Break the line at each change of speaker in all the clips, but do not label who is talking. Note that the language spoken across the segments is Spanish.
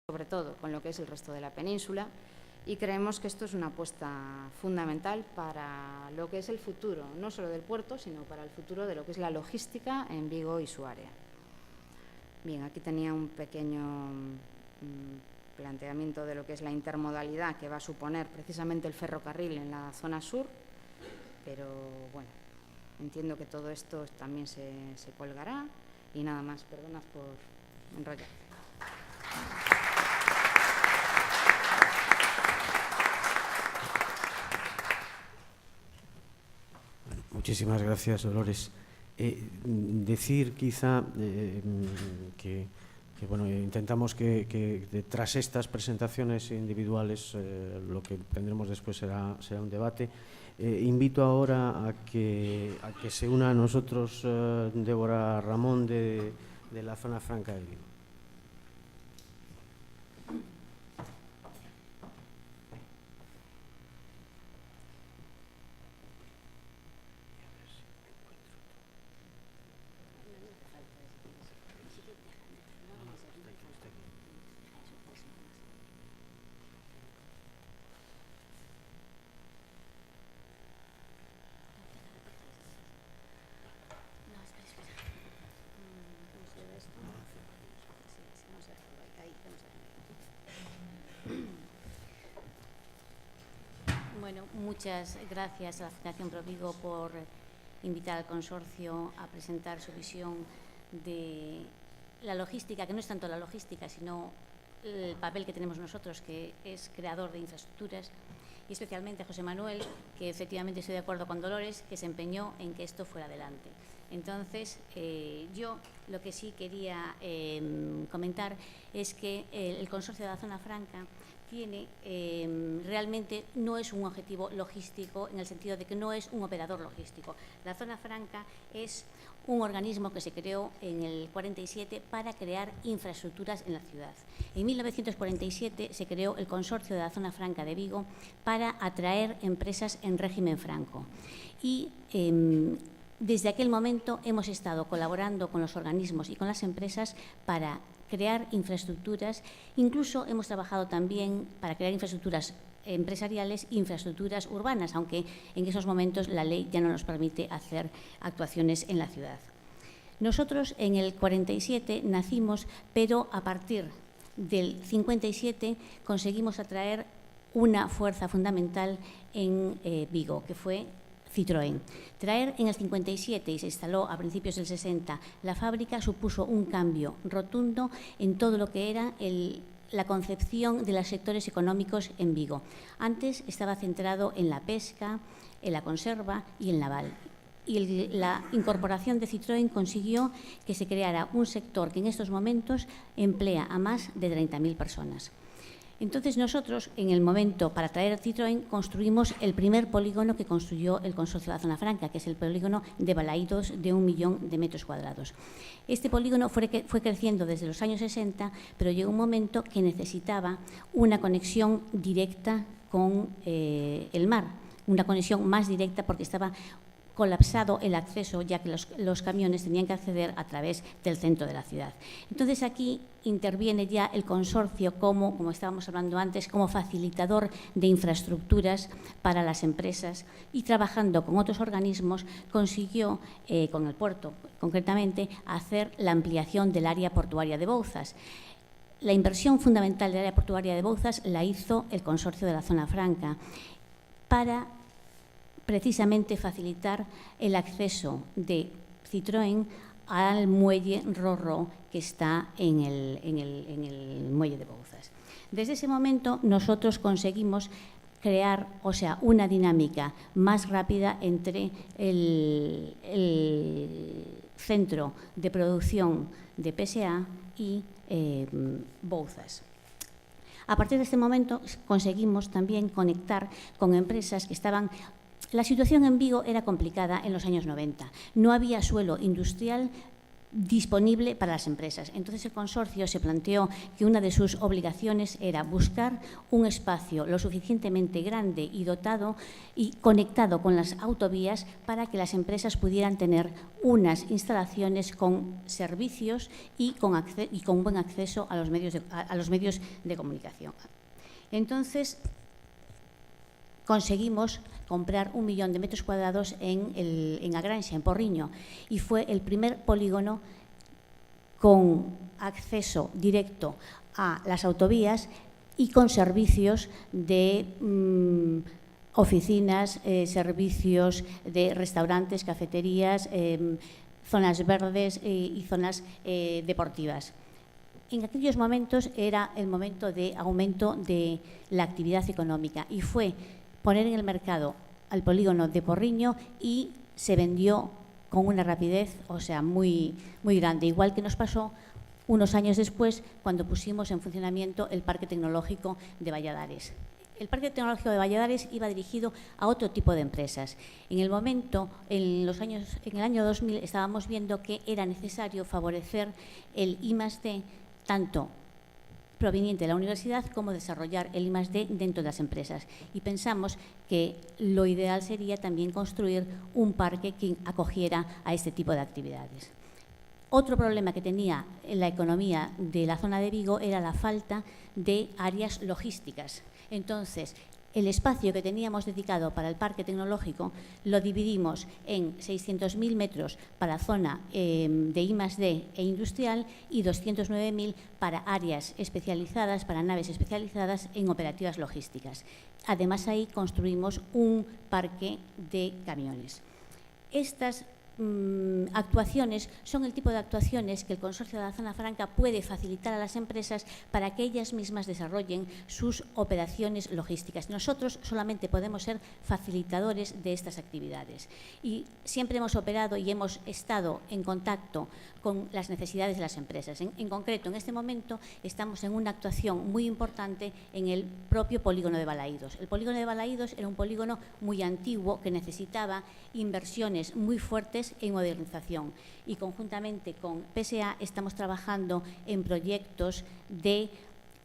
sobre todo con lo que es el resto de la península, y creemos que esto es una apuesta fundamental para lo que es el futuro, no solo del puerto, sino para el futuro de lo que es la logística en Vigo y su área. Bien, aquí tenía un pequeño planteamiento de lo que es la intermodalidad que va a suponer precisamente el ferrocarril en la zona sur, pero bueno, entiendo que todo esto también se colgará y nada más. Perdonad por enrollar.
Muchísimas gracias, Dolores. Decir quizá que bueno, intentamos que tras estas presentaciones individuales lo que tendremos después será un debate. Invito ahora a que se una a nosotros Débora Ramón de la Zona Franca de Vigo.
Bueno, muchas gracias a la Fundación Provigo por invitar al consorcio a presentar su visión de la logística, que no es tanto la logística, sino el papel que tenemos nosotros, que es creador de infraestructuras, y especialmente a José Manuel, que efectivamente estoy de acuerdo con Dolores, que se empeñó en que esto fuera adelante. Entonces, yo lo que sí quería comentar es que el consorcio de la Zona Franca tiene, realmente no es un objetivo logístico en el sentido de que no es un operador logístico. La Zona Franca es un organismo que se creó en el 47 para crear infraestructuras en la ciudad. En 1947 se creó el Consorcio de la Zona Franca de Vigo para atraer empresas en régimen franco. Y desde aquel momento hemos estado colaborando con los organismos y con las empresas para crear infraestructuras. Incluso hemos trabajado también para crear infraestructuras empresariales e infraestructuras urbanas, aunque en esos momentos la ley ya no nos permite hacer actuaciones en la ciudad. Nosotros en el 47 nacimos, pero a partir del 57 conseguimos atraer una fuerza fundamental en Vigo, que fue Citroën. Traer en el 57 y se instaló a principios del 60 la fábrica supuso un cambio rotundo en todo lo que era la concepción de los sectores económicos en Vigo. Antes estaba centrado en la pesca, en la conserva y el naval. Y la incorporación de Citroën consiguió que se creara un sector que en estos momentos emplea a más de 30.000 personas. Entonces nosotros, en el momento para traer Citroën, construimos el primer polígono que construyó el Consorcio de la Zona Franca, que es el polígono de Balaídos de 1 millón de metros cuadrados. Este polígono fue creciendo desde los años 60, pero llegó un momento que necesitaba una conexión directa con el mar, una conexión más directa porque estaba colapsado el acceso, ya que los camiones tenían que acceder a través del centro de la ciudad. Entonces, aquí interviene ya el consorcio como estábamos hablando antes, como facilitador de infraestructuras para las empresas y trabajando con otros organismos consiguió, con el puerto concretamente, hacer la ampliación del área portuaria de Bouzas. La inversión fundamental del área portuaria de Bouzas la hizo el consorcio de la Zona Franca para precisamente facilitar el acceso de Citroën al muelle Ro-Ro que está en el muelle de Bouzas. Desde ese momento nosotros conseguimos crear, una dinámica más rápida entre el centro de producción de PSA y Bouzas. A partir de este momento conseguimos también conectar con empresas que estaban. La situación en Vigo era complicada en los años 90. No había suelo industrial disponible para las empresas. Entonces el consorcio se planteó que una de sus obligaciones era buscar un espacio lo suficientemente grande y dotado y conectado con las autovías para que las empresas pudieran tener unas instalaciones con servicios y con buen acceso a los medios de comunicación. Entonces conseguimos comprar 1 millón de metros cuadrados en Agranxa, en Porriño, y fue el primer polígono con acceso directo a las autovías y con servicios de oficinas, servicios de restaurantes, cafeterías, zonas verdes y zonas deportivas. En aquellos momentos era el momento de aumento de la actividad económica y fue poner en el mercado al polígono de Porriño y se vendió con una rapidez, o sea, muy grande. Igual que nos pasó unos años después cuando pusimos en funcionamiento el Parque Tecnológico de Valladares. El Parque Tecnológico de Valladares iba dirigido a otro tipo de empresas. En el momento, en el año 2000, estábamos viendo que era necesario favorecer el I+D, tanto proveniente de la universidad como desarrollar el I+D dentro de las empresas. Y pensamos que lo ideal sería también construir un parque que acogiera a este tipo de actividades. Otro problema que tenía la economía de la zona de Vigo era la falta de áreas logísticas. Entonces, el espacio que teníamos dedicado para el parque tecnológico lo dividimos en 600.000 metros para zona de I+D e industrial y 209.000 para áreas especializadas, para naves especializadas en operativas logísticas. Además, ahí construimos un parque de camiones. Estas actuaciones son el tipo de actuaciones que el Consorcio de la Zona Franca puede facilitar a las empresas para que ellas mismas desarrollen sus operaciones logísticas. Nosotros solamente podemos ser facilitadores de estas actividades y siempre hemos operado y hemos estado en contacto con las necesidades de las empresas. En concreto, en este momento estamos en una actuación muy importante en el propio polígono de Balaídos. El polígono de Balaídos era un polígono muy antiguo que necesitaba inversiones muy fuertes en modernización y conjuntamente con PSA estamos trabajando en proyectos de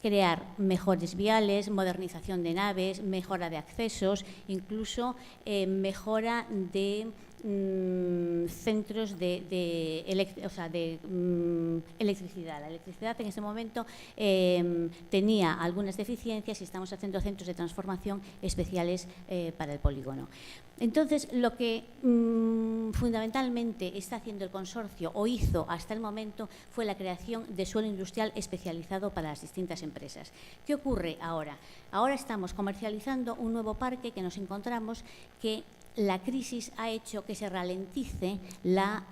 crear mejores viales, modernización de naves, mejora de accesos, incluso mejora de centros de electricidad. La electricidad en ese momento tenía algunas deficiencias y estamos haciendo centros de transformación especiales para el polígono. Entonces, lo que fundamentalmente está haciendo el consorcio o hizo hasta el momento fue la creación de suelo industrial especializado para las distintas empresas. ¿Qué ocurre ahora? Ahora estamos comercializando un nuevo parque que nos encontramos que la crisis ha hecho que se ralentice la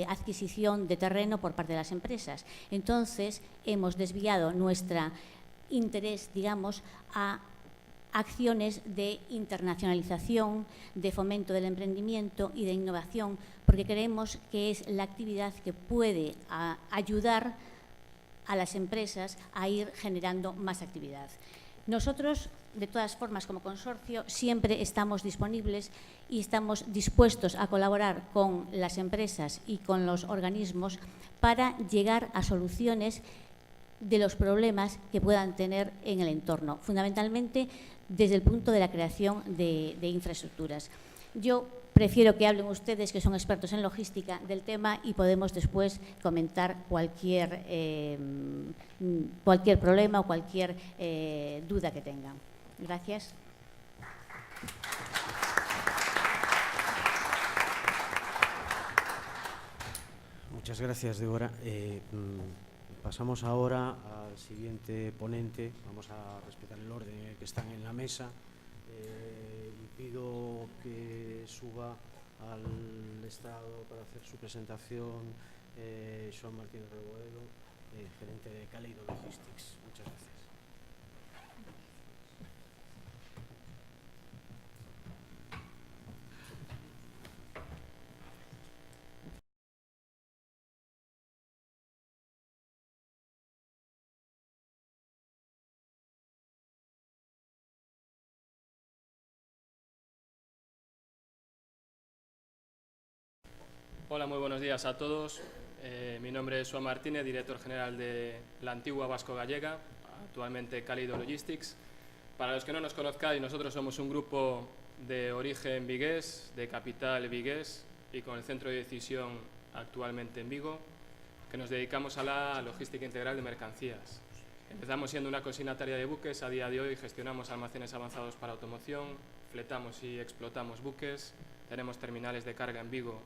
adquisición de terreno por parte de las empresas. Entonces, hemos desviado nuestro interés, digamos, a acciones de internacionalización, de fomento del emprendimiento y de innovación, porque creemos que es la actividad que puede ayudar a las empresas a ir generando más actividad. Nosotros, de todas formas, como consorcio, siempre estamos disponibles y estamos dispuestos a colaborar con las empresas y con los organismos para llegar a soluciones de los problemas que puedan tener en el entorno, fundamentalmente desde el punto de la creación de infraestructuras. Yo prefiero que hablen ustedes, que son expertos en logística, del tema y podemos después comentar cualquier problema o cualquier duda que tengan. Gracias.
Muchas gracias, Débora. Pasamos ahora al siguiente ponente. Vamos a respetar el orden en el que están en la mesa. Y pido que suba al estrado para hacer su presentación Joan Martínez Reboedo, gerente de Caleido Logistics. Muchas gracias.
Hola, muy buenos días a todos. Mi nombre es Juan Martínez, director general de la antigua Vasco Gallega, actualmente Cálido Logistics. Para los que no nos conozcáis, nosotros somos un grupo de origen vigués, de capital vigués y con el centro de decisión actualmente en Vigo, que nos dedicamos a la logística integral de mercancías. Empezamos siendo una consignataria de buques, a día de hoy gestionamos almacenes avanzados para automoción, fletamos y explotamos buques, tenemos terminales de carga en Vigo,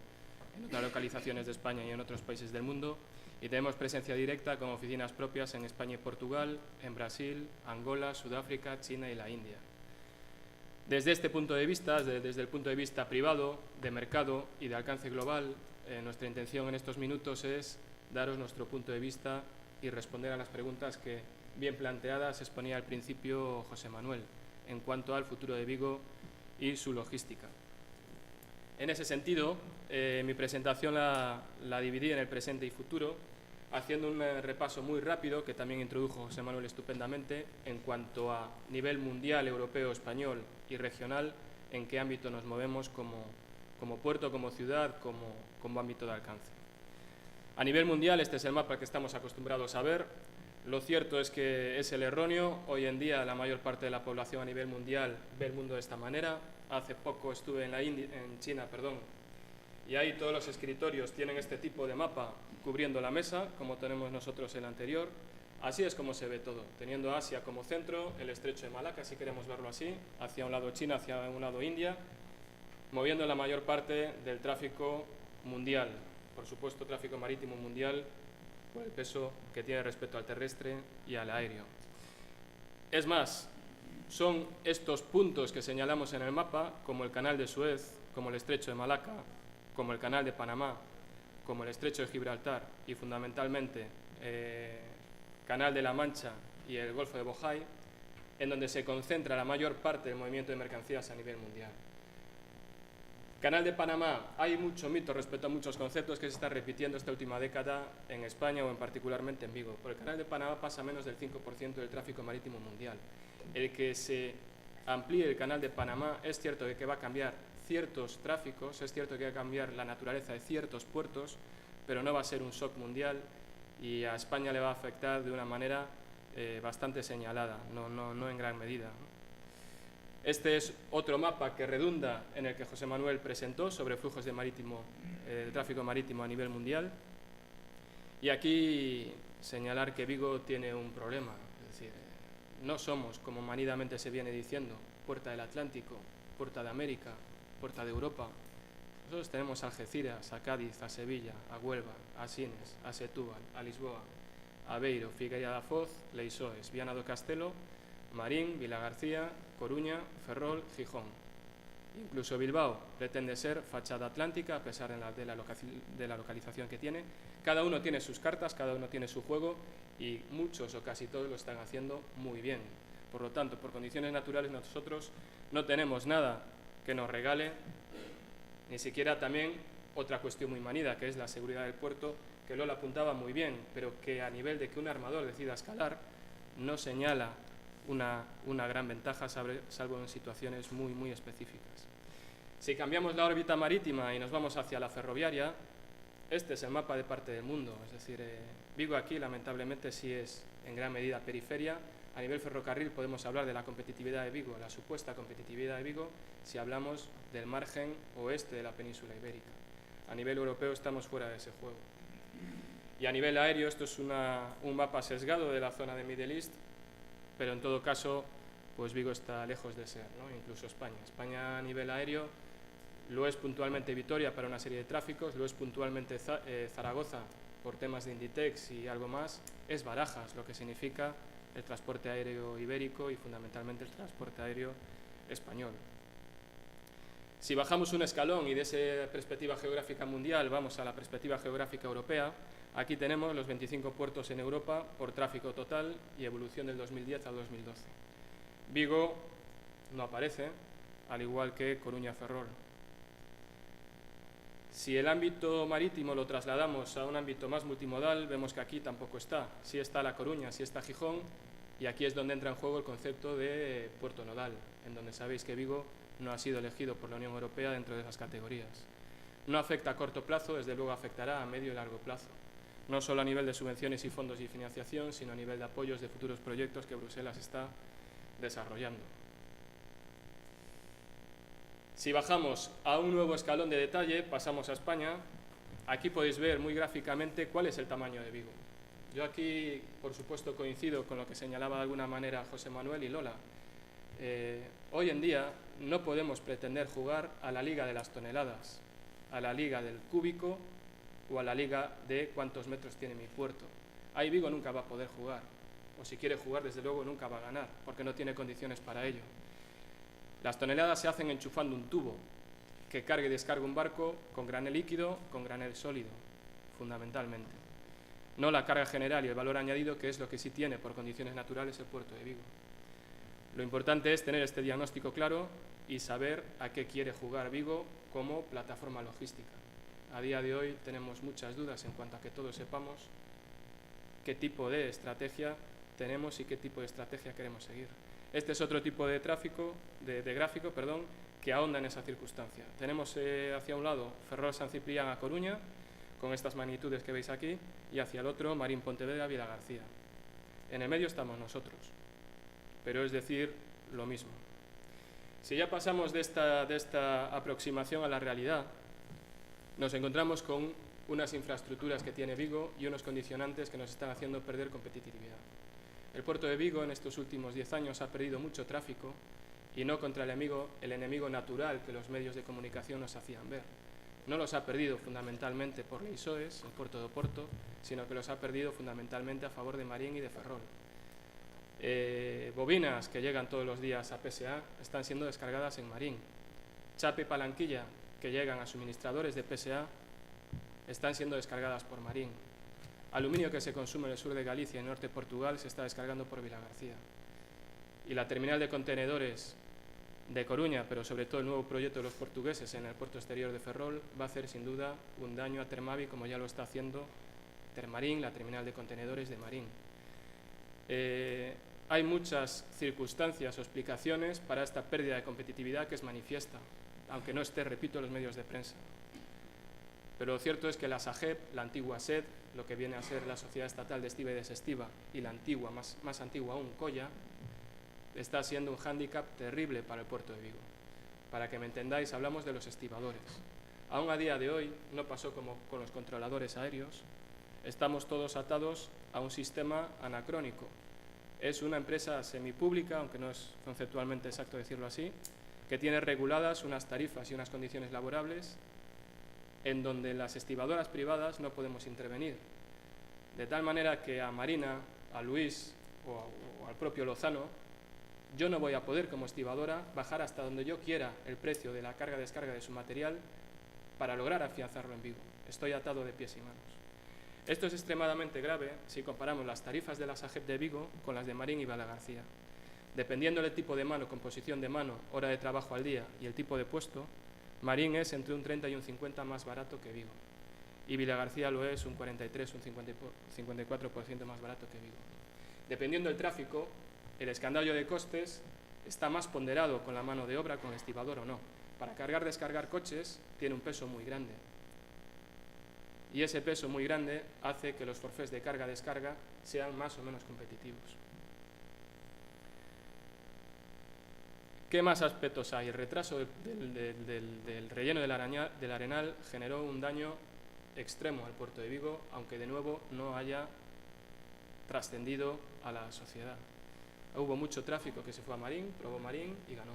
en otras localizaciones de España y en otros países del mundo, y tenemos presencia directa con oficinas propias en España y Portugal, en Brasil, Angola, Sudáfrica, China y la India. Desde este punto de vista, desde el punto de vista privado, de mercado y de alcance global, nuestra intención en estos minutos es daros nuestro punto de vista y responder a las preguntas que, bien planteadas, exponía al principio José Manuel, en cuanto al futuro de Vigo y su logística. En ese sentido, mi presentación la dividí en el presente y futuro, haciendo un repaso muy rápido, que también introdujo José Manuel estupendamente, en cuanto a nivel mundial, europeo, español y regional, en qué ámbito nos movemos como puerto, como ciudad, como ámbito de alcance. A nivel mundial, este es el mapa que estamos acostumbrados a ver. Lo cierto es que es el erróneo. Hoy en día la mayor parte de la población a nivel mundial ve el mundo de esta manera. Hace poco estuve en China, y ahí todos los escritorios tienen este tipo de mapa cubriendo la mesa, como tenemos nosotros el anterior. Así es como se ve todo, teniendo Asia como centro, el estrecho de Malaca, si queremos verlo así, hacia un lado China, hacia un lado India, moviendo la mayor parte del tráfico mundial. Por supuesto, tráfico marítimo mundial, por el peso que tiene respecto al terrestre y al aéreo. Es más, son estos puntos que señalamos en el mapa, como el Canal de Suez, como el Estrecho de Malaca, como el Canal de Panamá, como el Estrecho de Gibraltar y fundamentalmente Canal de la Mancha y el Golfo de Bohai, en donde se concentra la mayor parte del movimiento de mercancías a nivel mundial. Canal de Panamá, hay mucho mito respecto a muchos conceptos que se están repitiendo esta última década en España o en particularmente en Vigo. Por el Canal de Panamá pasa menos del 5% del tráfico marítimo mundial. El que se amplíe el Canal de Panamá es cierto que va a cambiar ciertos tráficos, es cierto que va a cambiar la naturaleza de ciertos puertos, pero no va a ser un shock mundial y a España le va a afectar de una manera bastante señalada, no en gran medida. Este es otro mapa que redunda en el que José Manuel presentó sobre flujos de tráfico marítimo a nivel mundial. Y aquí señalar que Vigo tiene un problema, es decir, no somos, como manidamente se viene diciendo, puerta del Atlántico, puerta de América, puerta de Europa. Nosotros tenemos a Algeciras, a Cádiz, a Sevilla, a Huelva, a Sines, a Setúbal, a Lisboa, a Beiro, Figueira da Foz, Leixoes, Viana do Castelo, Marín, Vilagarcía, Coruña, Ferrol, Gijón. Incluso Bilbao pretende ser fachada atlántica, a pesar de la localización que tiene. Cada uno tiene sus cartas, cada uno tiene su juego y muchos o casi todos lo están haciendo muy bien. Por lo tanto, por condiciones naturales nosotros no tenemos nada que nos regale, ni siquiera también otra cuestión muy manida, que es la seguridad del puerto, que Lola apuntaba muy bien, pero que a nivel de que un armador decida escalar, no señala una gran ventaja, salvo en situaciones muy específicas. Si cambiamos la órbita marítima y nos vamos hacia la ferroviaria, este es el mapa de parte del mundo, es decir, Vigo aquí lamentablemente sí es en gran medida periferia. A nivel ferrocarril podemos hablar de la competitividad de Vigo, la supuesta competitividad de Vigo, si hablamos del margen oeste de la península ibérica. A nivel europeo estamos fuera de ese juego. Y a nivel aéreo esto es un mapa sesgado de la zona de Middle East, pero en todo caso, pues Vigo está lejos de ser, ¿no? Incluso España. España a nivel aéreo lo es puntualmente Vitoria para una serie de tráficos, lo es puntualmente Zaragoza por temas de Inditex y algo más, es Barajas, lo que significa el transporte aéreo ibérico y fundamentalmente el transporte aéreo español. Si bajamos un escalón y de esa perspectiva geográfica mundial vamos a la perspectiva geográfica europea, aquí tenemos los 25 puertos en Europa por tráfico total y evolución del 2010 al 2012. Vigo no aparece, al igual que Coruña Ferrol. Si el ámbito marítimo lo trasladamos a un ámbito más multimodal, vemos que aquí tampoco está. Sí está La Coruña, sí está Gijón, y aquí es donde entra en juego el concepto de puerto nodal, en donde sabéis que Vigo no ha sido elegido por la Unión Europea dentro de esas categorías. No afecta a corto plazo, desde luego afectará a medio y largo plazo. no solo a nivel de subvenciones y fondos y financiación, sino a nivel de apoyos de futuros proyectos que Bruselas está desarrollando. Si bajamos a un nuevo escalón de detalle, pasamos a España. Aquí podéis ver muy gráficamente cuál es el tamaño de Vigo. Yo aquí, por supuesto, coincido con lo que señalaba de alguna manera José Manuel y Lola. Hoy en día no podemos pretender jugar a la liga de las toneladas, a la liga del cúbico o a la liga de cuántos metros tiene mi puerto. Ahí Vigo nunca va a poder jugar, o si quiere jugar, desde luego nunca va a ganar, porque no tiene condiciones para ello. Las toneladas se hacen enchufando un tubo que cargue y descargue un barco con granel líquido, con granel sólido, fundamentalmente. No la carga general y el valor añadido, que es lo que sí tiene por condiciones naturales el puerto de Vigo. Lo importante es tener este diagnóstico claro y saber a qué quiere jugar Vigo como plataforma logística. A día de hoy tenemos muchas dudas en cuanto a que todos sepamos qué tipo de estrategia tenemos y qué tipo de estrategia queremos seguir. Este es otro tipo de gráfico, que ahonda en esa circunstancia. Tenemos hacia un lado Ferrol San Ciprián a Coruña, con estas magnitudes que veis aquí, y hacia el otro Marín Pontevedra Vilagarcía. En el medio estamos nosotros, pero es decir, lo mismo. Si ya pasamos de esta aproximación a la realidad, nos encontramos con unas infraestructuras que tiene Vigo y unos condicionantes que nos están haciendo perder competitividad. El puerto de Vigo en estos últimos 10 años ha perdido mucho tráfico y no contra el enemigo natural que los medios de comunicación nos hacían ver. No los ha perdido fundamentalmente por Leixoes, el puerto de Oporto, sino que los ha perdido fundamentalmente a favor de Marín y de Ferrol. Bobinas que llegan todos los días a PSA están siendo descargadas en Marín. Chapa y Palanquilla que llegan a suministradores de PSA están siendo descargadas por Marín. Aluminio que se consume en el sur de Galicia y en el norte de Portugal se está descargando por Vilagarcía. Y la terminal de contenedores de Coruña, pero sobre todo el nuevo proyecto de los portugueses en el puerto exterior de Ferrol, va a hacer sin duda un daño a Termavi, como ya lo está haciendo Termarín, la terminal de contenedores de Marín. Hay muchas circunstancias o explicaciones para esta pérdida de competitividad que es manifiesta, aunque no esté, repito, en los medios de prensa. Pero lo cierto es que la SAGEP, la antigua SED, lo que viene a ser la Sociedad Estatal de Estiva y Desestiva, y la antigua, más antigua aún, COYA, está siendo un hándicap terrible para el puerto de Vigo. Para que me entendáis, hablamos de los estibadores. Aún a día de hoy, no pasó como con los controladores aéreos, estamos todos atados a un sistema anacrónico. Es una empresa semipública, aunque no es conceptualmente exacto decirlo así, que tiene reguladas unas tarifas y unas condiciones laborables en donde las estibadoras privadas no podemos intervenir. De tal manera que a Marina, a Luis o al propio Lozano, yo no voy a poder como estibadora bajar hasta donde yo quiera el precio de la carga-descarga de su material para lograr afianzarlo en Vigo. Estoy atado de pies y manos. Esto es extremadamente grave si comparamos las tarifas de la SAGEP de Vigo con las de Marín y Vilagarcía. Dependiendo del tipo de mano, composición de mano, hora de trabajo al día y el tipo de puesto, Marín es entre un 30 y un 50 más barato que Vigo. Y Vilagarcía lo es un 43, un 54% más barato que Vigo. Dependiendo del tráfico, el escandallo de costes está más ponderado con la mano de obra, con el estibador o no. Para cargar-descargar coches tiene un peso muy grande. Y ese peso muy grande hace que los forfés de carga-descarga sean más o menos competitivos. ¿Qué más aspectos hay? El retraso del relleno del Arenal generó un daño extremo al puerto de Vigo, aunque de nuevo no haya trascendido a la sociedad. Hubo mucho tráfico que se fue a Marín, probó Marín y ganó.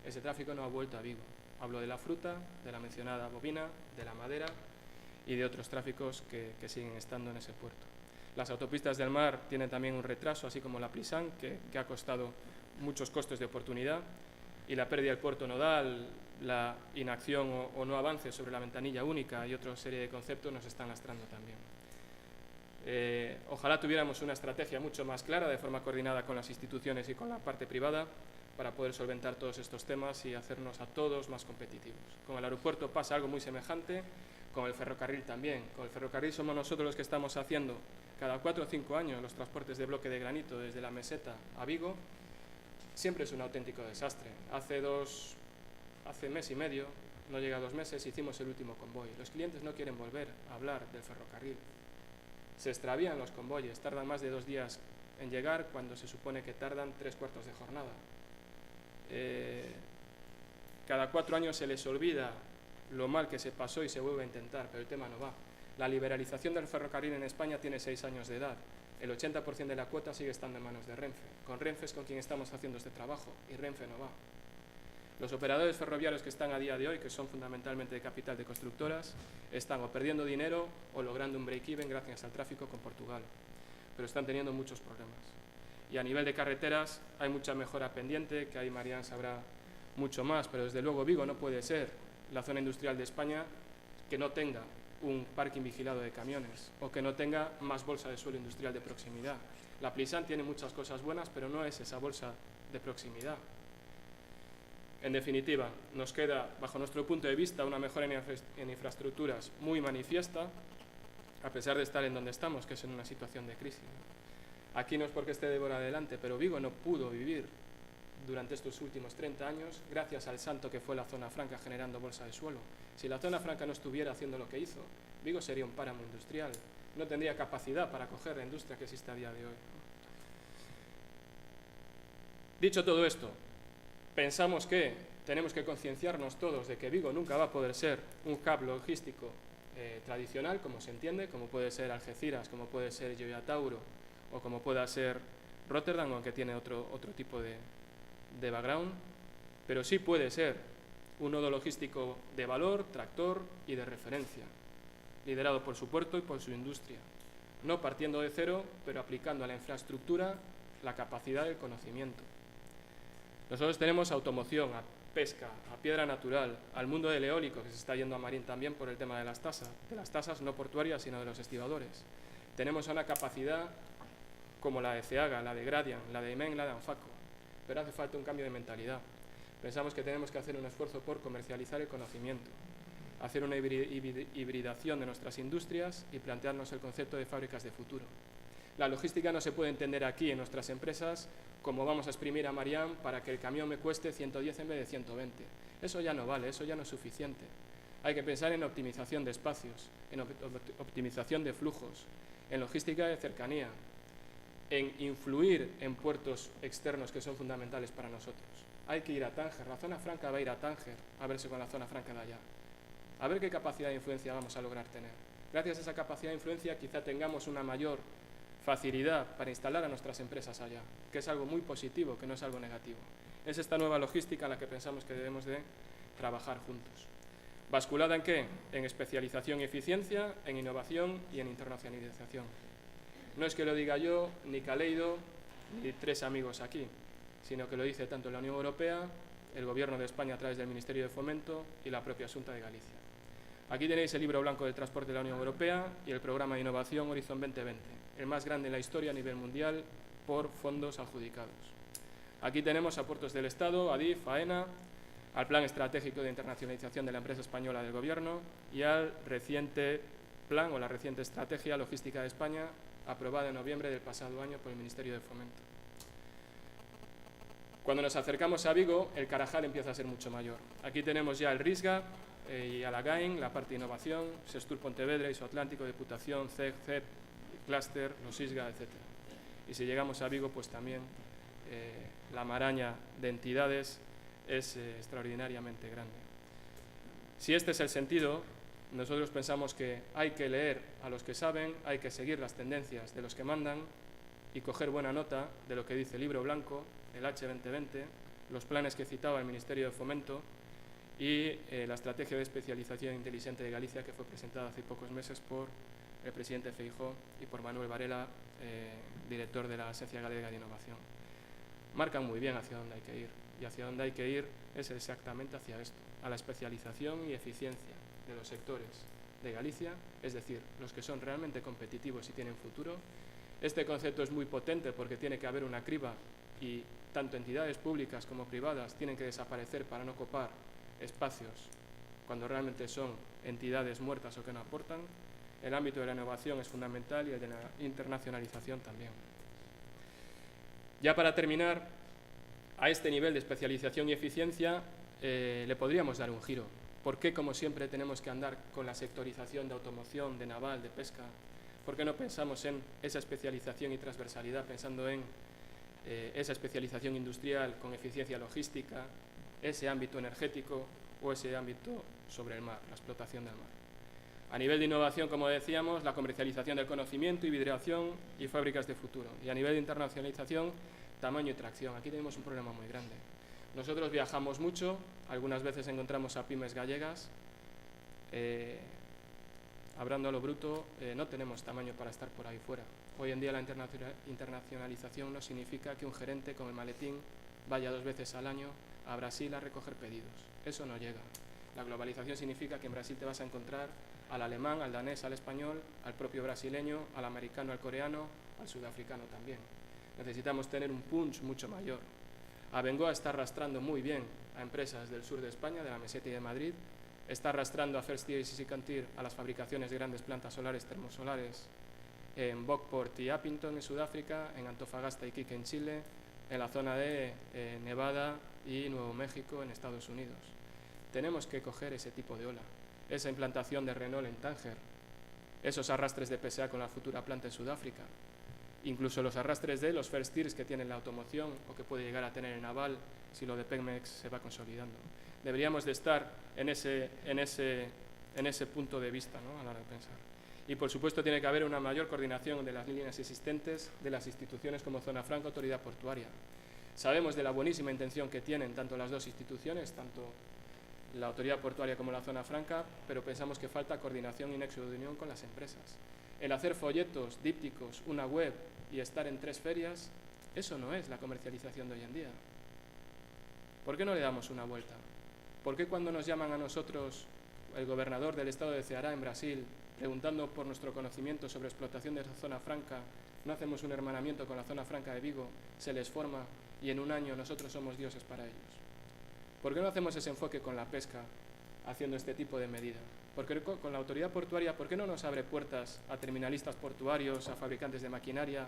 Ese tráfico no ha vuelto a Vigo. Hablo de la fruta, de la mencionada bobina, de la madera y de otros tráficos que siguen estando en ese puerto. Las autopistas del mar tienen también un retraso, así como la Plisán, que ha costado muchos costes de oportunidad, y la pérdida del puerto nodal, la inacción o no avance sobre la ventanilla única y otra serie de conceptos nos están lastrando también. Ojalá tuviéramos una estrategia mucho más clara, de forma coordinada con las instituciones y con la parte privada, para poder solventar todos estos temas y hacernos a todos más competitivos. Con el aeropuerto pasa algo muy semejante, con el ferrocarril también. Con el ferrocarril somos nosotros los que estamos haciendo cada 4 o 5 años los transportes de bloque de granito desde la Meseta a Vigo. Siempre es un auténtico desastre. Hace mes y medio, no llega a 2 meses, hicimos el último convoy. Los clientes no quieren volver a hablar del ferrocarril. Se extravían los convoyes, tardan más de 2 días en llegar cuando se supone que tardan 3/4 de jornada. Cada 4 años se les olvida lo mal que se pasó y se vuelve a intentar, pero el tema no va. La liberalización del ferrocarril en España tiene 6 años de edad. El 80% de la cuota sigue estando en manos de Renfe. Con Renfe es con quien estamos haciendo este trabajo y Renfe no va. Los operadores ferroviarios que están a día de hoy, que son fundamentalmente de capital de constructoras, están o perdiendo dinero o logrando un break-even gracias al tráfico con Portugal, pero están teniendo muchos problemas. Y a nivel de carreteras hay mucha mejora pendiente, que ahí Marián sabrá mucho más, pero desde luego Vigo no puede ser la zona industrial de España que no tenga un parking vigilado de camiones o que no tenga más bolsa de suelo industrial de proximidad. La Plissan tiene muchas cosas buenas, pero no es esa bolsa de proximidad. En definitiva, nos queda, bajo nuestro punto de vista, una mejora en infraestructuras muy manifiesta, a pesar de estar en donde estamos, que es en una situación de crisis. Aquí no es porque esté Débora adelante, pero Vigo no pudo vivir durante estos últimos 30 años gracias al santo que fue la zona franca generando bolsa de suelo. Si la zona franca no estuviera haciendo lo que hizo, Vigo sería un páramo industrial, no tendría capacidad para acoger la industria que existe a día de hoy. Dicho todo esto, pensamos que tenemos que concienciarnos todos de que Vigo nunca va a poder ser un hub logístico tradicional, como se entiende, como puede ser Algeciras, como puede ser Gioia Tauro o como pueda ser Rotterdam, aunque tiene otro tipo de background, pero sí puede ser un nodo logístico de valor, tractor y de referencia, liderado por su puerto y por su industria, no partiendo de cero, pero aplicando a la infraestructura la capacidad del conocimiento. Nosotros tenemos automoción, a pesca, a piedra natural, al mundo del eólico, que se está yendo a Marín también por el tema de las tasas no portuarias, sino de los estibadores. Tenemos una capacidad como la de CEAGA, la de Gradian, la de IMEN, la de Anfaco, pero hace falta un cambio de mentalidad. Pensamos que tenemos que hacer un esfuerzo por comercializar el conocimiento, hacer una hibridación de nuestras industrias y plantearnos el concepto de fábricas de futuro. La logística no se puede entender aquí en nuestras empresas como vamos a exprimir a Marián para que el camión me cueste 110 en vez de 120. Eso ya no vale, eso ya no es suficiente. Hay que pensar en optimización de espacios, en optimización de flujos, en logística de cercanía, en influir en puertos externos que son fundamentales para nosotros. Hay que ir a Tánger, la zona franca va a ir a Tánger a verse con la zona franca de allá, a ver qué capacidad de influencia vamos a lograr tener. Gracias a esa capacidad de influencia quizá tengamos una mayor facilidad para instalar a nuestras empresas allá, que es algo muy positivo, que no es algo negativo. Es esta nueva logística en la que pensamos que debemos de trabajar juntos. ¿Basculada en qué? En especialización y eficiencia, en innovación y en internacionalización. No es que lo diga yo, ni Caleido, ni 3 amigos aquí, sino que lo dice tanto la Unión Europea, el Gobierno de España a través del Ministerio de Fomento y la propia Xunta de Galicia. Aquí tenéis el libro blanco del transporte de la Unión Europea y el programa de innovación Horizon 2020, el más grande en la historia a nivel mundial por fondos adjudicados. Aquí tenemos a Puertos del Estado, a ADIF, a AENA, al Plan Estratégico de Internacionalización de la Empresa Española del Gobierno y al reciente plan o la reciente Estrategia Logística de España aprobada en noviembre del pasado año por el Ministerio de Fomento. Cuando nos acercamos a Vigo, el Carajal empieza a ser mucho mayor. Aquí tenemos ya el RISGA y Alagain, la parte de innovación, Sestur Pontevedra, Isoatlántico, Diputación, CEG, CEP, Cluster, los ISGA, etc. Y si llegamos a Vigo, pues también la maraña de entidades es extraordinariamente grande. Si este es el sentido, nosotros pensamos que hay que leer a los que saben, hay que seguir las tendencias de los que mandan y coger buena nota de lo que dice el libro blanco, el H2020, los planes que citaba el Ministerio de Fomento y la estrategia de especialización inteligente de Galicia que fue presentada hace pocos meses por el presidente Feijóo y por Manuel Varela, director de la Agencia Galega de Innovación. Marcan muy bien hacia dónde hay que ir y hacia dónde hay que ir es exactamente hacia esto, a la especialización y eficiencia de los sectores de Galicia, es decir, los que son realmente competitivos y tienen futuro. Este concepto es muy potente porque tiene que haber una criba y tanto entidades públicas como privadas tienen que desaparecer para no copar espacios cuando realmente son entidades muertas o que no aportan. El ámbito de la innovación es fundamental y el de la internacionalización también. Ya para terminar, a este nivel de especialización y eficiencia le podríamos dar un giro. ¿Por qué, como siempre, tenemos que andar con la sectorización de automoción, de naval, de pesca? ¿Por qué no pensamos en esa especialización y transversalidad, pensando en esa especialización industrial con eficiencia logística, ese ámbito energético o ese ámbito sobre el mar, la explotación del mar? A nivel de innovación, como decíamos, la comercialización del conocimiento, hibridación y fábricas de futuro. Y a nivel de internacionalización, tamaño y tracción. Aquí tenemos un problema muy grande. Nosotros viajamos mucho, algunas veces encontramos a pymes gallegas. Hablando a lo bruto, no tenemos tamaño para estar por ahí fuera. Hoy en día la internacionalización no significa que un gerente con el maletín vaya 2 veces al año a Brasil a recoger pedidos. Eso no llega. La globalización significa que en Brasil te vas a encontrar al alemán, al danés, al español, al propio brasileño, al americano, al coreano, al sudafricano también. Necesitamos tener un punch mucho mayor. Abengoa está arrastrando muy bien a empresas del sur de España, de la Meseta y de Madrid. Está arrastrando a First Tier y Sisikantir a las fabricaciones de grandes plantas solares, termosolares, en Brockport y Appington en Sudáfrica, en Antofagasta y Iquique en Chile, en la zona de Nevada y Nuevo México en Estados Unidos. Tenemos que coger ese tipo de ola, esa implantación de Renault en Tánger, esos arrastres de PSA con la futura planta en Sudáfrica, incluso los arrastres de los First Tiers que tienen la automoción o que puede llegar a tener el naval si lo de Pemex se va consolidando. Deberíamos de estar en ese punto de vista, ¿no?, a la hora de pensar. Y, por supuesto, tiene que haber una mayor coordinación de las líneas existentes de las instituciones como Zona Franca, Autoridad Portuaria. Sabemos de la buenísima intención que tienen tanto las dos instituciones, tanto la Autoridad Portuaria como la Zona Franca, pero pensamos que falta coordinación y nexo de unión con las empresas. El hacer folletos, dípticos, una web y estar en 3 ferias, eso no es la comercialización de hoy en día. ¿Por qué no le damos una vuelta? ¿Por qué cuando nos llaman a nosotros el gobernador del estado de Ceará en Brasil preguntando por nuestro conocimiento sobre explotación de esa zona franca, no hacemos un hermanamiento con la zona franca de Vigo, se les forma y en un año nosotros somos dioses para ellos? ¿Por qué no hacemos ese enfoque con la pesca haciendo este tipo de medida? Porque con la autoridad portuaria, ¿por qué no nos abre puertas a terminalistas portuarios, a fabricantes de maquinaria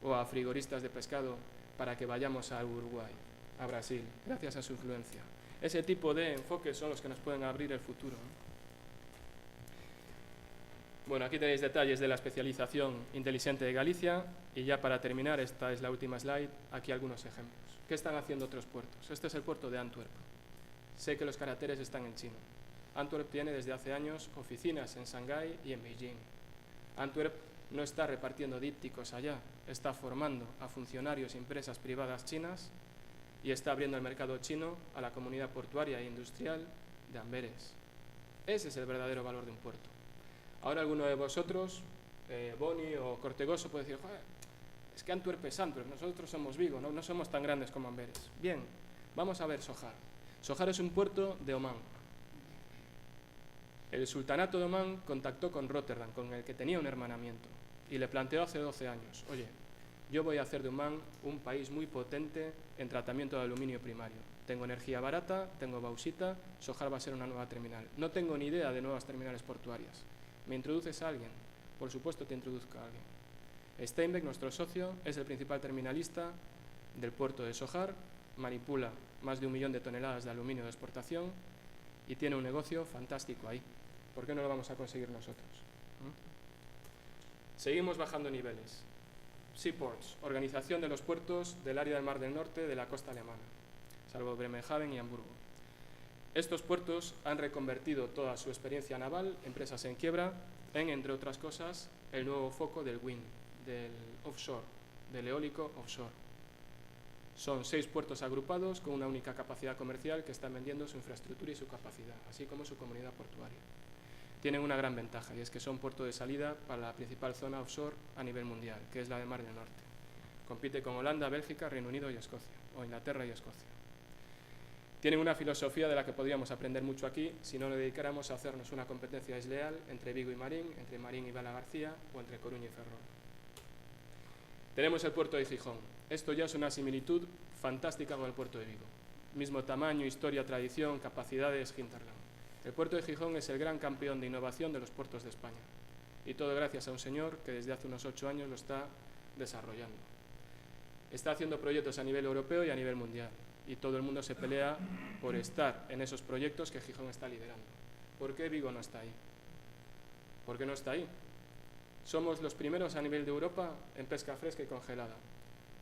o a frigoristas de pescado para que vayamos a Uruguay, a Brasil, gracias a su influencia? Ese tipo de enfoques son los que nos pueden abrir el futuro, ¿no? Bueno, aquí tenéis detalles de la especialización inteligente de Galicia y ya para terminar, esta es la última slide, aquí algunos ejemplos. ¿Qué están haciendo otros puertos? Este es el puerto de Antwerp. Sé que los caracteres están en chino. Antwerp tiene desde hace años oficinas en Shanghái y en Beijing. Antwerp no está repartiendo dípticos allá, está formando a funcionarios y empresas privadas chinas y está abriendo el mercado chino a la comunidad portuaria e industrial de Amberes. Ese es el verdadero valor de un puerto. Ahora alguno de vosotros, Boni o Cortegoso, puede decir: joder, es que Antwerp es Antwerp, nosotros somos Vigo, no somos tan grandes como Amberes. Bien, vamos a ver Sohar. Sohar es un puerto de Omán. El sultanato de Omán contactó con Rotterdam, con el que tenía un hermanamiento, y le planteó hace 12 años: oye, yo voy a hacer de Omán un país muy potente en tratamiento de aluminio primario. Tengo energía barata, tengo bauxita, Sohar va a ser una nueva terminal. No tengo ni idea de nuevas terminales portuarias. ¿Me introduces a alguien? Por supuesto te introduzco a alguien. Steinbeck, nuestro socio, es el principal terminalista del puerto de Sohar, manipula más de 1 millón de toneladas de aluminio de exportación y tiene un negocio fantástico ahí. ¿Por qué no lo vamos a conseguir nosotros? Seguimos bajando niveles. Seaports, organización de los puertos del área del Mar del Norte de la costa alemana, salvo Bremerhaven y Hamburgo. Estos puertos han reconvertido toda su experiencia naval, empresas en quiebra, en, entre otras cosas, el nuevo foco del wind, del offshore, del eólico offshore. Son 6 puertos agrupados con una única capacidad comercial que están vendiendo su infraestructura y su capacidad, así como su comunidad portuaria. Tienen una gran ventaja y es que son puerto de salida para la principal zona offshore a nivel mundial, que es la de Mar del Norte. Compite con Holanda, Bélgica, Reino Unido y Escocia, o Inglaterra y Escocia. Tienen una filosofía de la que podríamos aprender mucho aquí si no nos dedicáramos a hacernos una competencia desleal entre Vigo y Marín, entre Marín y Bala García o entre Coruña y Ferrol. Tenemos el puerto de Gijón. Esto ya es una similitud fantástica con el puerto de Vigo. Mismo tamaño, historia, tradición, capacidades, hinterland. El puerto de Gijón es el gran campeón de innovación de los puertos de España. Y todo gracias a un señor que desde hace unos 8 años lo está desarrollando. Está haciendo proyectos a nivel europeo y a nivel mundial. Y todo el mundo se pelea por estar en esos proyectos que Gijón está liderando. ¿Por qué Vigo no está ahí? ¿Por qué no está ahí? Somos los primeros a nivel de Europa en pesca fresca y congelada.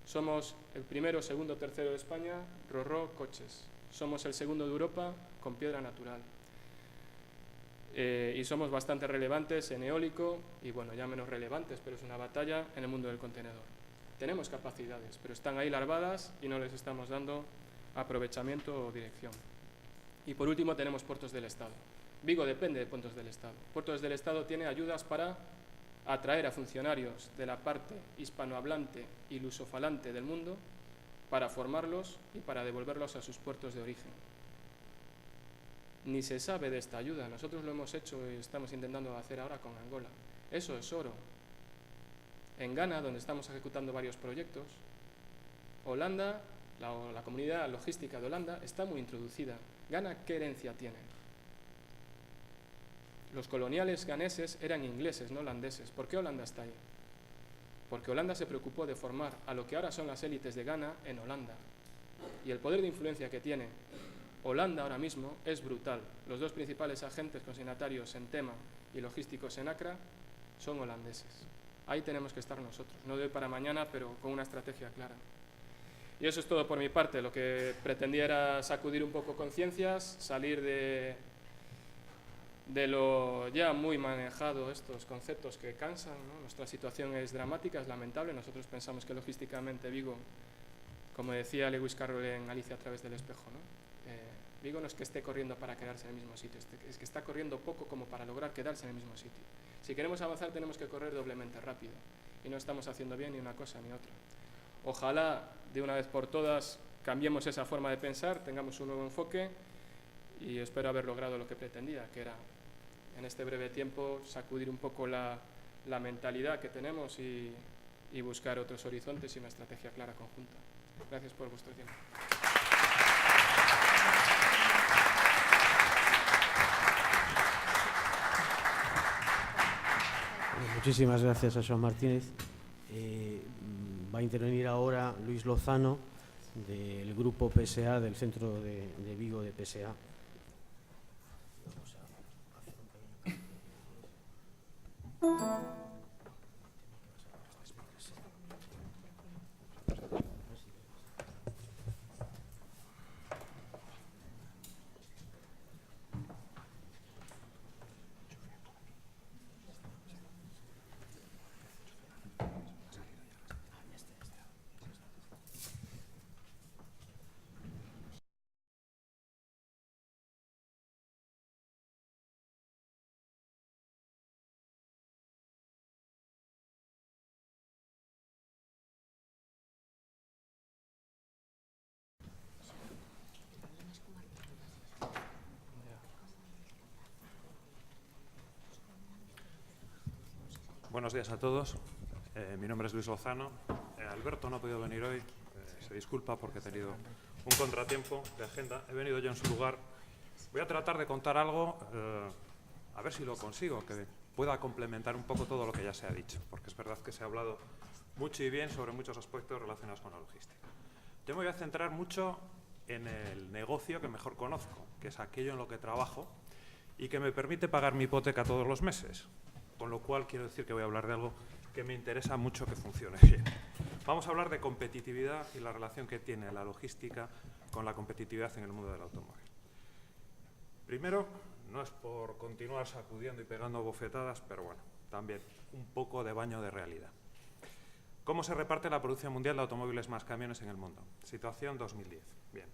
Somos el primero, segundo, tercero de España, ro-ro, coches. Somos el segundo de Europa con piedra natural. Y somos bastante relevantes en eólico y, bueno, ya menos relevantes, pero es una batalla en el mundo del contenedor. Tenemos capacidades, pero están ahí larvadas y no les estamos dando aprovechamiento o dirección. Y por último tenemos puertos del Estado. Vigo depende de puertos del Estado. Puertos del Estado tiene ayudas para atraer a funcionarios de la parte hispanohablante y lusofalante del mundo para formarlos y para devolverlos a sus puertos de origen. Ni se sabe de esta ayuda. Nosotros lo hemos hecho y estamos intentando hacer ahora con Angola. Eso es oro. En Ghana, donde estamos ejecutando varios proyectos, Holanda, la comunidad logística de Holanda está muy introducida. Ghana, ¿qué herencia tiene? Los coloniales ganeses eran ingleses, no holandeses. ¿Por qué Holanda está ahí? Porque Holanda se preocupó de formar a lo que ahora son las élites de Ghana en Holanda. Y el poder de influencia que tiene Holanda ahora mismo es brutal. Los dos principales agentes consignatarios en tema y logísticos en Accra son holandeses. Ahí tenemos que estar nosotros, no de hoy para mañana, pero con una estrategia clara. Y eso es todo por mi parte. Lo que pretendía era sacudir un poco conciencias, salir de lo ya muy manejado, estos conceptos que cansan, ¿no? Nuestra situación es dramática, es lamentable. Nosotros pensamos que logísticamente Vigo, como decía Lewis Carroll en Alicia a través del espejo, ¿no? Vigo no es que esté corriendo para quedarse en el mismo sitio, es que está corriendo poco como para lograr quedarse en el mismo sitio. Si queremos avanzar tenemos que correr doblemente rápido y no estamos haciendo bien ni una cosa ni otra. Ojalá de una vez por todas cambiemos esa forma de pensar, tengamos un nuevo enfoque y espero haber logrado lo que pretendía, que era en este breve tiempo sacudir un poco la mentalidad que tenemos y buscar otros horizontes y una estrategia clara conjunta. Gracias por vuestro tiempo.
Muchísimas gracias a Joan Martínez. Va a intervenir ahora Luis Lozano, del grupo PSA, del centro de Vigo de PSA.
Buenos días a todos. Mi nombre es Luis Lozano. Alberto no ha podido venir hoy. Se disculpa porque he tenido un contratiempo de agenda. He venido yo en su lugar. Voy a tratar de contar algo, a ver si lo consigo, que pueda complementar un poco todo lo que ya se ha dicho, porque es verdad que se ha hablado mucho y bien sobre muchos aspectos relacionados con la logística. Yo me voy a centrar mucho en el negocio que mejor conozco, que es aquello en lo que trabajo y que me permite pagar mi hipoteca todos los meses. Con lo cual quiero decir que voy a hablar de algo que me interesa mucho que funcione bien. Vamos a hablar de competitividad y la relación que tiene la logística con la competitividad en el mundo del automóvil. Primero, no es por continuar sacudiendo y pegando bofetadas, pero bueno, también un poco de baño de realidad. ¿Cómo se reparte la producción mundial de automóviles más camiones en el mundo? Situación 2010. Bien.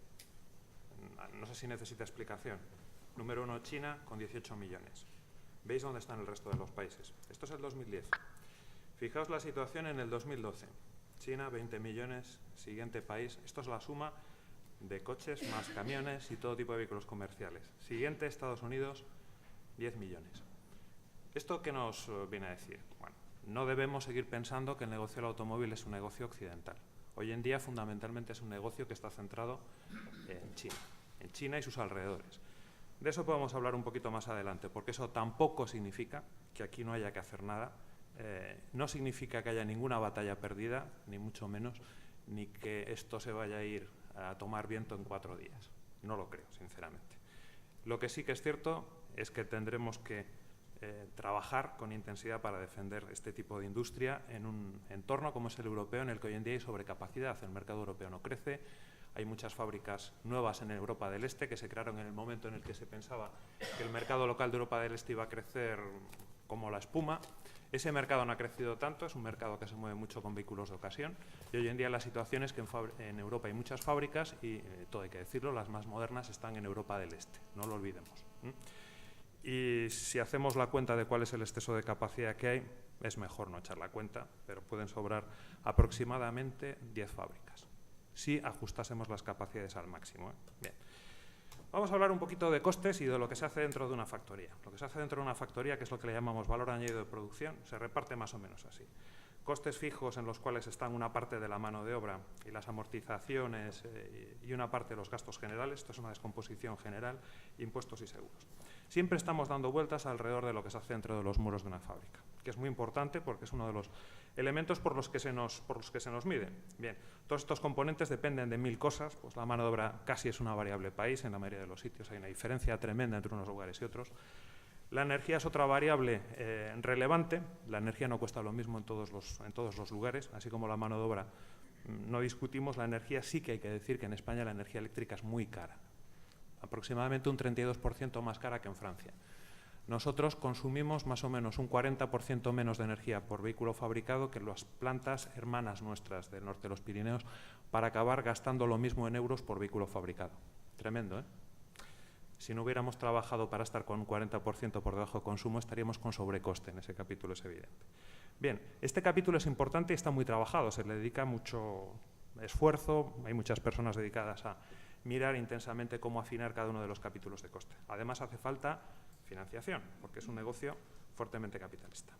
No sé si necesita explicación. Número 1, China, con 18 millones. ¿Veis dónde están el resto de los países? Esto es el 2010. Fijaos la situación en el 2012. China, 20 millones. Siguiente país. Esto es la suma de coches más camiones y todo tipo de vehículos comerciales. Siguiente, Estados Unidos, 10 millones. ¿Esto qué nos viene a decir? Bueno, no debemos seguir pensando que el negocio del automóvil es un negocio occidental. Hoy en día, fundamentalmente, es un negocio que está centrado en China y sus alrededores. De eso podemos hablar un poquito más adelante, porque eso tampoco significa que aquí no haya que hacer nada, no significa que haya ninguna batalla perdida, ni mucho menos, ni que esto se vaya a ir a tomar viento en 4 días. No lo creo, sinceramente. Lo que sí que es cierto es que tendremos que trabajar con intensidad para defender este tipo de industria en un entorno como es el europeo, en el que hoy en día hay sobrecapacidad. El mercado europeo no crece, hay muchas fábricas nuevas en Europa del Este que se crearon en el momento en el que se pensaba que el mercado local de Europa del Este iba a crecer como la espuma. Ese mercado no ha crecido tanto, es un mercado que se mueve mucho con vehículos de ocasión, y hoy en día la situación es que en Europa hay muchas fábricas y, todo hay que decirlo, las más modernas están en Europa del Este, no lo olvidemos. Y si hacemos la cuenta de cuál es el exceso de capacidad que hay, es mejor no echar la cuenta, pero pueden sobrar aproximadamente 10 fábricas, si ajustásemos las capacidades al máximo. Bien. Vamos a hablar un poquito de costes y de lo que se hace dentro de una factoría. Lo que se hace dentro de una factoría, que es lo que le llamamos valor añadido de producción, se reparte más o menos así. Costes fijos en los cuales están una parte de la mano de obra y las amortizaciones y una parte de los gastos generales, esto es una descomposición general, impuestos y seguros. Siempre estamos dando vueltas alrededor de lo que se hace dentro de los muros de una fábrica, que es muy importante porque es uno de los elementos por los que se nos mide. Bien, todos estos componentes dependen de 1000 cosas, pues la mano de obra casi es una variable país, en la mayoría de los sitios hay una diferencia tremenda entre unos lugares y otros. La energía es otra variable relevante, la energía no cuesta lo mismo en todos los lugares, así como la mano de obra no discutimos, la energía sí que hay que decir que en España la energía eléctrica es muy cara, aproximadamente un 32% más cara que en Francia. Nosotros consumimos más o menos un 40% menos de energía por vehículo fabricado que las plantas hermanas nuestras del norte de los Pirineos, para acabar gastando lo mismo en euros por vehículo fabricado. Tremendo, ¿eh? Si no hubiéramos trabajado para estar con un 40% por debajo de consumo, estaríamos con sobrecoste, en ese capítulo es evidente. Bien, este capítulo es importante y está muy trabajado, se le dedica mucho esfuerzo, hay muchas personas dedicadas a mirar intensamente cómo afinar cada uno de los capítulos de coste. Además hace falta financiación, porque es un negocio fuertemente capitalista.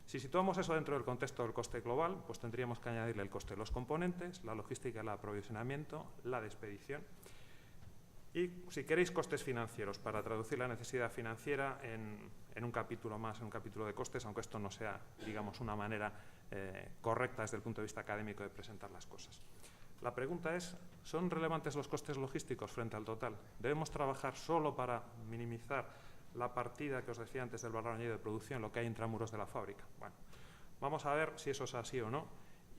Si situamos eso dentro del contexto del coste global, pues tendríamos que añadirle el coste de los componentes, la logística y el aprovisionamiento, la de expedición. Y, si queréis, costes financieros, para traducir la necesidad financiera en un capítulo más, en un capítulo de costes, aunque esto no sea, digamos, una manera correcta desde el punto de vista académico de presentar las cosas. La pregunta es, ¿son relevantes los costes logísticos frente al total? ¿Debemos trabajar solo para minimizar la partida que os decía antes del valor añadido de producción, lo que hay intramuros de la fábrica? Bueno, vamos a ver si eso es así o no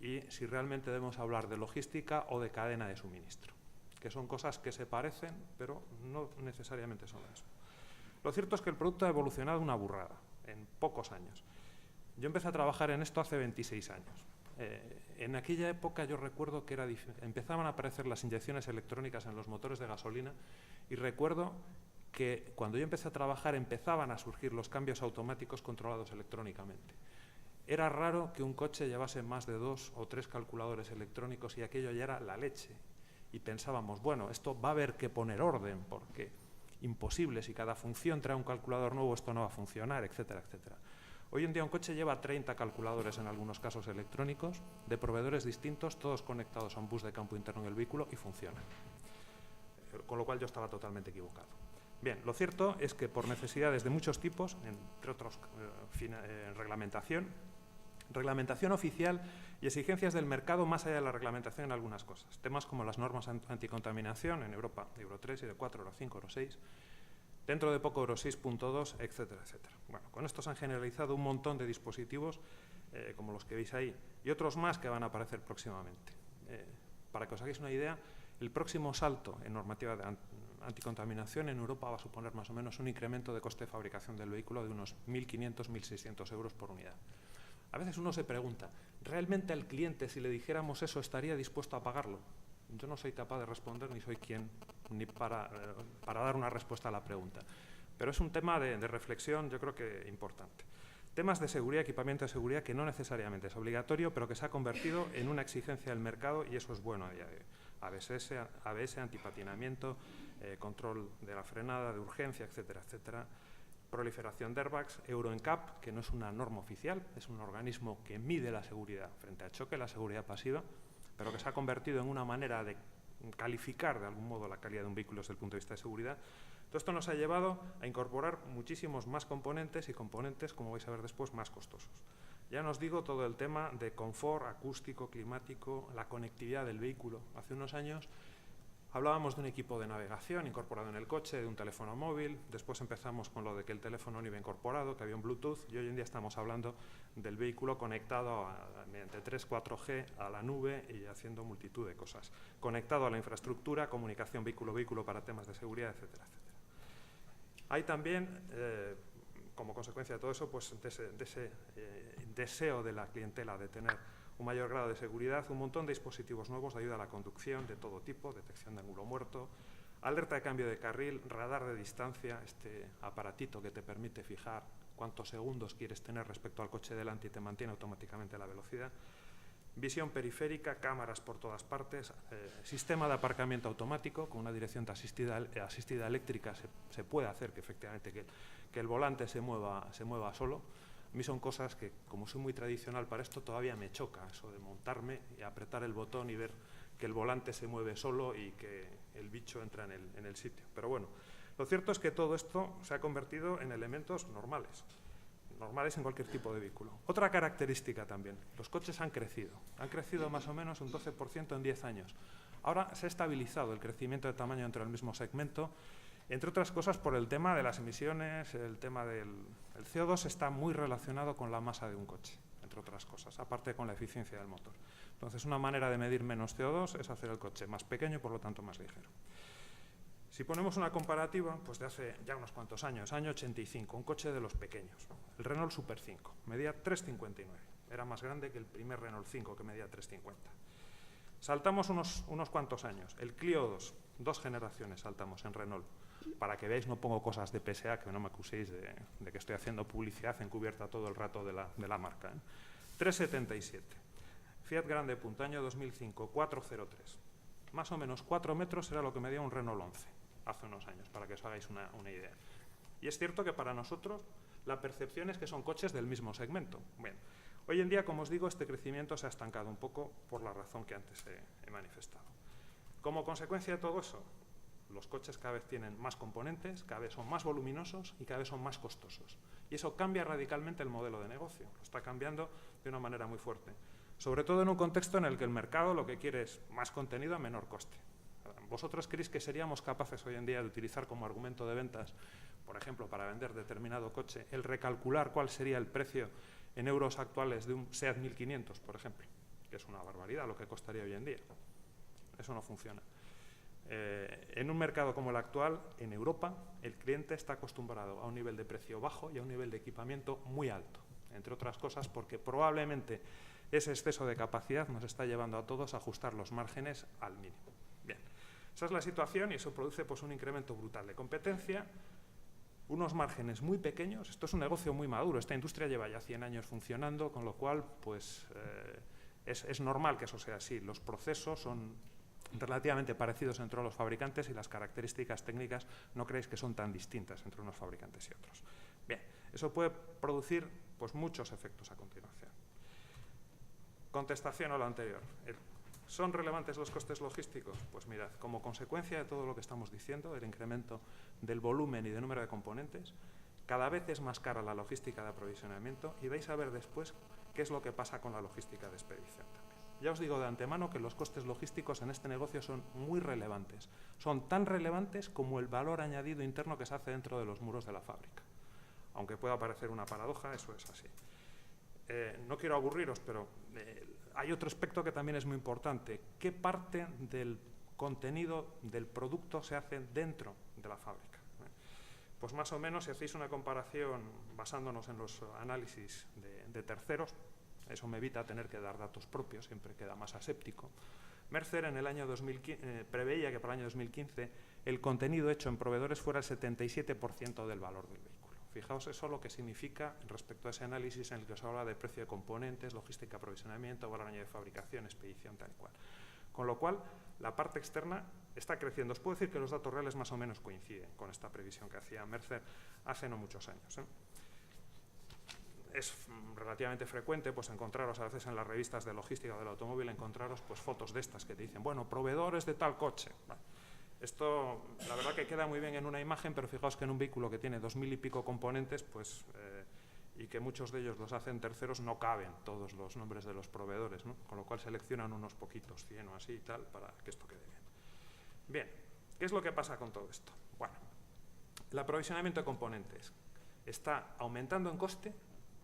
y si realmente debemos hablar de logística o de cadena de suministro, que son cosas que se parecen, pero no necesariamente son lo mismo. Lo cierto es que el producto ha evolucionado una burrada en pocos años. Yo empecé a trabajar en esto hace 26 años. En aquella época yo recuerdo que empezaban a aparecer las inyecciones electrónicas en los motores de gasolina y recuerdo que cuando yo empecé a trabajar empezaban a surgir los cambios automáticos controlados electrónicamente. Era raro que un coche llevase más de 2 o 3 calculadores electrónicos y aquello ya era la leche. Y pensábamos, bueno, esto va a haber que poner orden, porque imposible, si cada función trae un calculador nuevo, esto no va a funcionar, etcétera, etcétera. Hoy en día un coche lleva 30 calculadores, en algunos casos electrónicos, de proveedores distintos, todos conectados a un bus de campo interno en el vehículo y funcionan. Con lo cual yo estaba totalmente equivocado. Bien, lo cierto es que por necesidades de muchos tipos, entre otros reglamentación oficial y exigencias del mercado más allá de la reglamentación en algunas cosas. Temas como las normas anticontaminación en Europa, Euro 3, Euro 4, Euro 5, Euro 6, dentro de poco Euro 6.2, etcétera, etcétera. Bueno, con esto se han generalizado un montón de dispositivos, como los que veis ahí, y otros más que van a aparecer próximamente. Para que os hagáis una idea, el próximo salto en normativa de anticontaminación en Europa va a suponer más o menos un incremento de coste de fabricación del vehículo de unos 1.500, 1.600 euros por unidad. A veces uno se pregunta, ¿realmente al cliente, si le dijéramos eso, estaría dispuesto a pagarlo? Yo no soy capaz de responder, ni soy quien ni para dar una respuesta a la pregunta. Pero es un tema de reflexión, yo creo que importante. Temas de seguridad, equipamiento de seguridad, que no necesariamente es obligatorio, pero que se ha convertido en una exigencia del mercado y eso es bueno a día de hoy. ABS, antipatinamiento, control de la frenada, de urgencia, etcétera, etcétera. Proliferación de airbags, Euro NCAP, que no es una norma oficial, es un organismo que mide la seguridad frente al choque, la seguridad pasiva, pero que se ha convertido en una manera de calificar de algún modo la calidad de un vehículo desde el punto de vista de seguridad. Todo esto nos ha llevado a incorporar muchísimos más componentes y componentes, como vais a ver después, más costosos. Ya no os digo todo el tema de confort, acústico, climático, la conectividad del vehículo. Hace unos años Hablábamos de un equipo de navegación incorporado en el coche, de un teléfono móvil, después empezamos con lo de que el teléfono no iba incorporado, que había un Bluetooth, y hoy en día estamos hablando del vehículo conectado mediante 3, 4G a la nube y haciendo multitud de cosas. Conectado a la infraestructura, comunicación vehículo-vehículo para temas de seguridad, etcétera, etcétera. Hay también, como consecuencia de todo eso, pues de ese deseo de la clientela de tener un mayor grado de seguridad, un montón de dispositivos nuevos de ayuda a la conducción de todo tipo, detección de ángulo muerto, alerta de cambio de carril, radar de distancia, este aparatito que te permite fijar cuántos segundos quieres tener respecto al coche delante y te mantiene automáticamente la velocidad, visión periférica, cámaras por todas partes, sistema de aparcamiento automático con una dirección asistida eléctrica se puede hacer que efectivamente que el volante se mueva solo. A mí son cosas que, como soy muy tradicional para esto, todavía me choca eso de montarme y apretar el botón y ver que el volante se mueve solo y que el bicho entra en el sitio. Pero bueno, lo cierto es que todo esto se ha convertido en elementos normales en cualquier tipo de vehículo. Otra característica también, los coches han crecido más o menos un 12% en 10 años. Ahora se ha estabilizado el crecimiento de tamaño dentro del mismo segmento, entre otras cosas por el tema de las emisiones, el tema del CO2 está muy relacionado con la masa de un coche, entre otras cosas, aparte con la eficiencia del motor. Entonces, una manera de medir menos CO2 es hacer el coche más pequeño y por lo tanto más ligero. Si ponemos una comparativa, pues de hace ya unos cuantos años, año 85, un coche de los pequeños, el Renault Super 5, medía 3,59, era más grande que el primer Renault 5 que medía 3,50. Saltamos unos cuantos años, el Clio 2, 2 generaciones saltamos en Renault. Para que veáis, no pongo cosas de PSA, que no me acuséis de que estoy haciendo publicidad encubierta todo el rato de la marca. 3,77. Fiat Grande Punto, año 2005, 4,03. Más o menos 4 metros era lo que medía un Renault 11 hace unos años, para que os hagáis una idea. Y es cierto que para nosotros la percepción es que son coches del mismo segmento. Bien, hoy en día, como os digo, este crecimiento se ha estancado un poco por la razón que antes he manifestado. Como consecuencia de todo eso, los coches cada vez tienen más componentes, cada vez son más voluminosos y cada vez son más costosos. Y eso cambia radicalmente el modelo de negocio, lo está cambiando de una manera muy fuerte. Sobre todo en un contexto en el que el mercado lo que quiere es más contenido a menor coste. ¿Vosotros creéis que seríamos capaces hoy en día de utilizar como argumento de ventas, por ejemplo, para vender determinado coche, el recalcular cuál sería el precio en euros actuales de un SEAT 1500, por ejemplo? Que es una barbaridad lo que costaría hoy en día. Eso no funciona. En un mercado como el actual, en Europa, el cliente está acostumbrado a un nivel de precio bajo y a un nivel de equipamiento muy alto, entre otras cosas porque probablemente ese exceso de capacidad nos está llevando a todos a ajustar los márgenes al mínimo. Bien, esa es la situación y eso produce pues, un incremento brutal de competencia, unos márgenes muy pequeños. Esto es un negocio muy maduro, esta industria lleva ya 100 años funcionando, con lo cual pues, es normal que eso sea así. Los procesos son relativamente parecidos entre los fabricantes y las características técnicas no creéis que son tan distintas entre unos fabricantes y otros. Bien, eso puede producir pues, muchos efectos a continuación. Contestación a lo anterior. ¿Son relevantes los costes logísticos? Pues mirad, como consecuencia de todo lo que estamos diciendo, el incremento del volumen y del número de componentes, cada vez es más cara la logística de aprovisionamiento y vais a ver después qué es lo que pasa con la logística de expedición también. Ya os digo de antemano que los costes logísticos en este negocio son muy relevantes. Son tan relevantes como el valor añadido interno que se hace dentro de los muros de la fábrica. Aunque pueda parecer una paradoja, eso es así. No quiero aburriros, pero hay otro aspecto que también es muy importante. ¿Qué parte del contenido del producto se hace dentro de la fábrica? Pues más o menos, si hacéis una comparación basándonos en los análisis de terceros, eso me evita tener que dar datos propios, siempre queda más aséptico. Mercer en el año 2015, preveía que para el año 2015 el contenido hecho en proveedores fuera el 77% del valor del vehículo. Fijaos eso lo que significa respecto a ese análisis en el que os habla de precio de componentes, logística, aprovisionamiento, valor añadido de fabricación, expedición, tal y cual. Con lo cual, la parte externa está creciendo. Os puedo decir que los datos reales más o menos coinciden con esta previsión que hacía Mercer hace no muchos años. Es relativamente frecuente pues, encontraros a veces en las revistas de logística del automóvil, encontraros pues, fotos de estas que te dicen, bueno, proveedores de tal coche. Vale. Esto, la verdad que queda muy bien en una imagen, pero fijaos que en un vehículo que tiene 2000 y pico componentes, pues, y que muchos de ellos los hacen terceros, no caben todos los nombres de los proveedores, ¿no? Con lo cual seleccionan unos poquitos, 100 o así y tal, para que esto quede bien. Bien, ¿qué es lo que pasa con todo esto? Bueno, el aprovisionamiento de componentes está aumentando en coste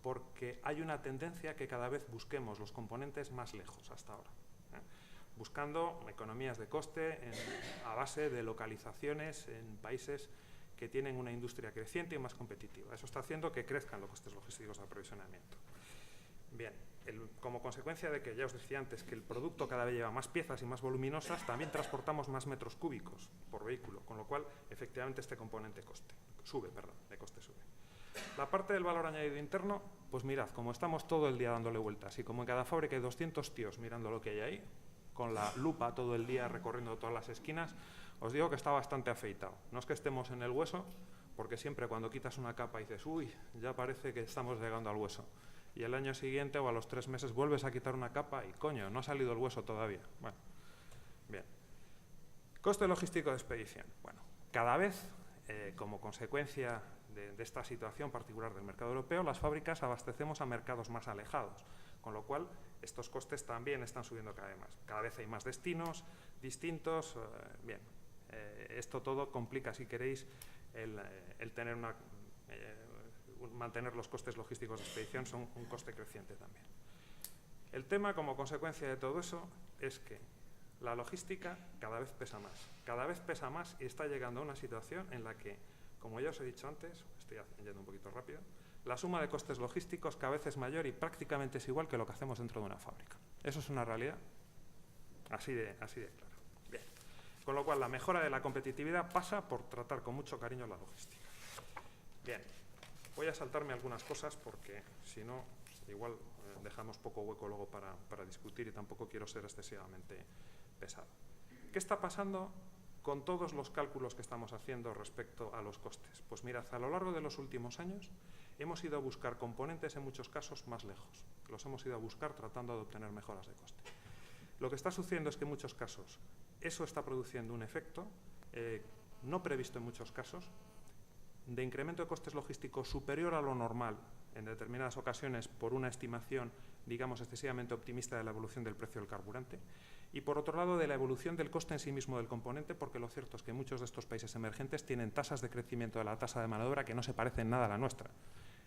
porque hay una tendencia que cada vez busquemos los componentes más lejos hasta ahora, buscando economías de coste a base de localizaciones en países que tienen una industria creciente y más competitiva. Eso está haciendo que crezcan los costes logísticos de aprovisionamiento. Bien, como consecuencia de que ya os decía antes que el producto cada vez lleva más piezas y más voluminosas, también transportamos más metros cúbicos por vehículo, con lo cual efectivamente este componente de coste sube. La parte del valor añadido interno, pues mirad, como estamos todo el día dándole vueltas y como en cada fábrica hay 200 tíos mirando lo que hay ahí, con la lupa todo el día recorriendo todas las esquinas, os digo que está bastante afeitado. No es que estemos en el hueso, porque siempre cuando quitas una capa y dices, uy, ya parece que estamos llegando al hueso. Y el año siguiente o a los 3 meses vuelves a quitar una capa y, coño, no ha salido el hueso todavía. Bueno, bien. Coste logístico de expedición. Bueno, cada vez, como consecuencia de esta situación particular del mercado europeo, las fábricas abastecemos a mercados más alejados, con lo cual estos costes también están subiendo cada vez más. Cada vez hay más destinos distintos. Bien, esto todo complica, si queréis, el tener mantener los costes logísticos de expedición son un coste creciente también. El tema, como consecuencia de todo eso, es que la logística cada vez pesa más y está llegando a una situación en la que, como ya os he dicho antes, estoy yendo un poquito rápido, la suma de costes logísticos cada vez es mayor y prácticamente es igual que lo que hacemos dentro de una fábrica. Eso es una realidad así de claro. Bien. Con lo cual, la mejora de la competitividad pasa por tratar con mucho cariño la logística. Bien. Voy a saltarme algunas cosas porque, si no, igual dejamos poco hueco luego para discutir y tampoco quiero ser excesivamente pesado. ¿Qué está pasando con todos los cálculos que estamos haciendo respecto a los costes? Pues mirad, a lo largo de los últimos años hemos ido a buscar componentes en muchos casos más lejos. Los hemos ido a buscar tratando de obtener mejoras de coste. Lo que está sucediendo es que en muchos casos eso está produciendo un efecto no previsto en muchos casos, de incremento de costes logísticos superior a lo normal en determinadas ocasiones por una estimación, digamos, excesivamente optimista de la evolución del precio del carburante, y por otro lado de la evolución del coste en sí mismo del componente, porque lo cierto es que muchos de estos países emergentes tienen tasas de crecimiento de la tasa de mano de obra que no se parecen nada a la nuestra.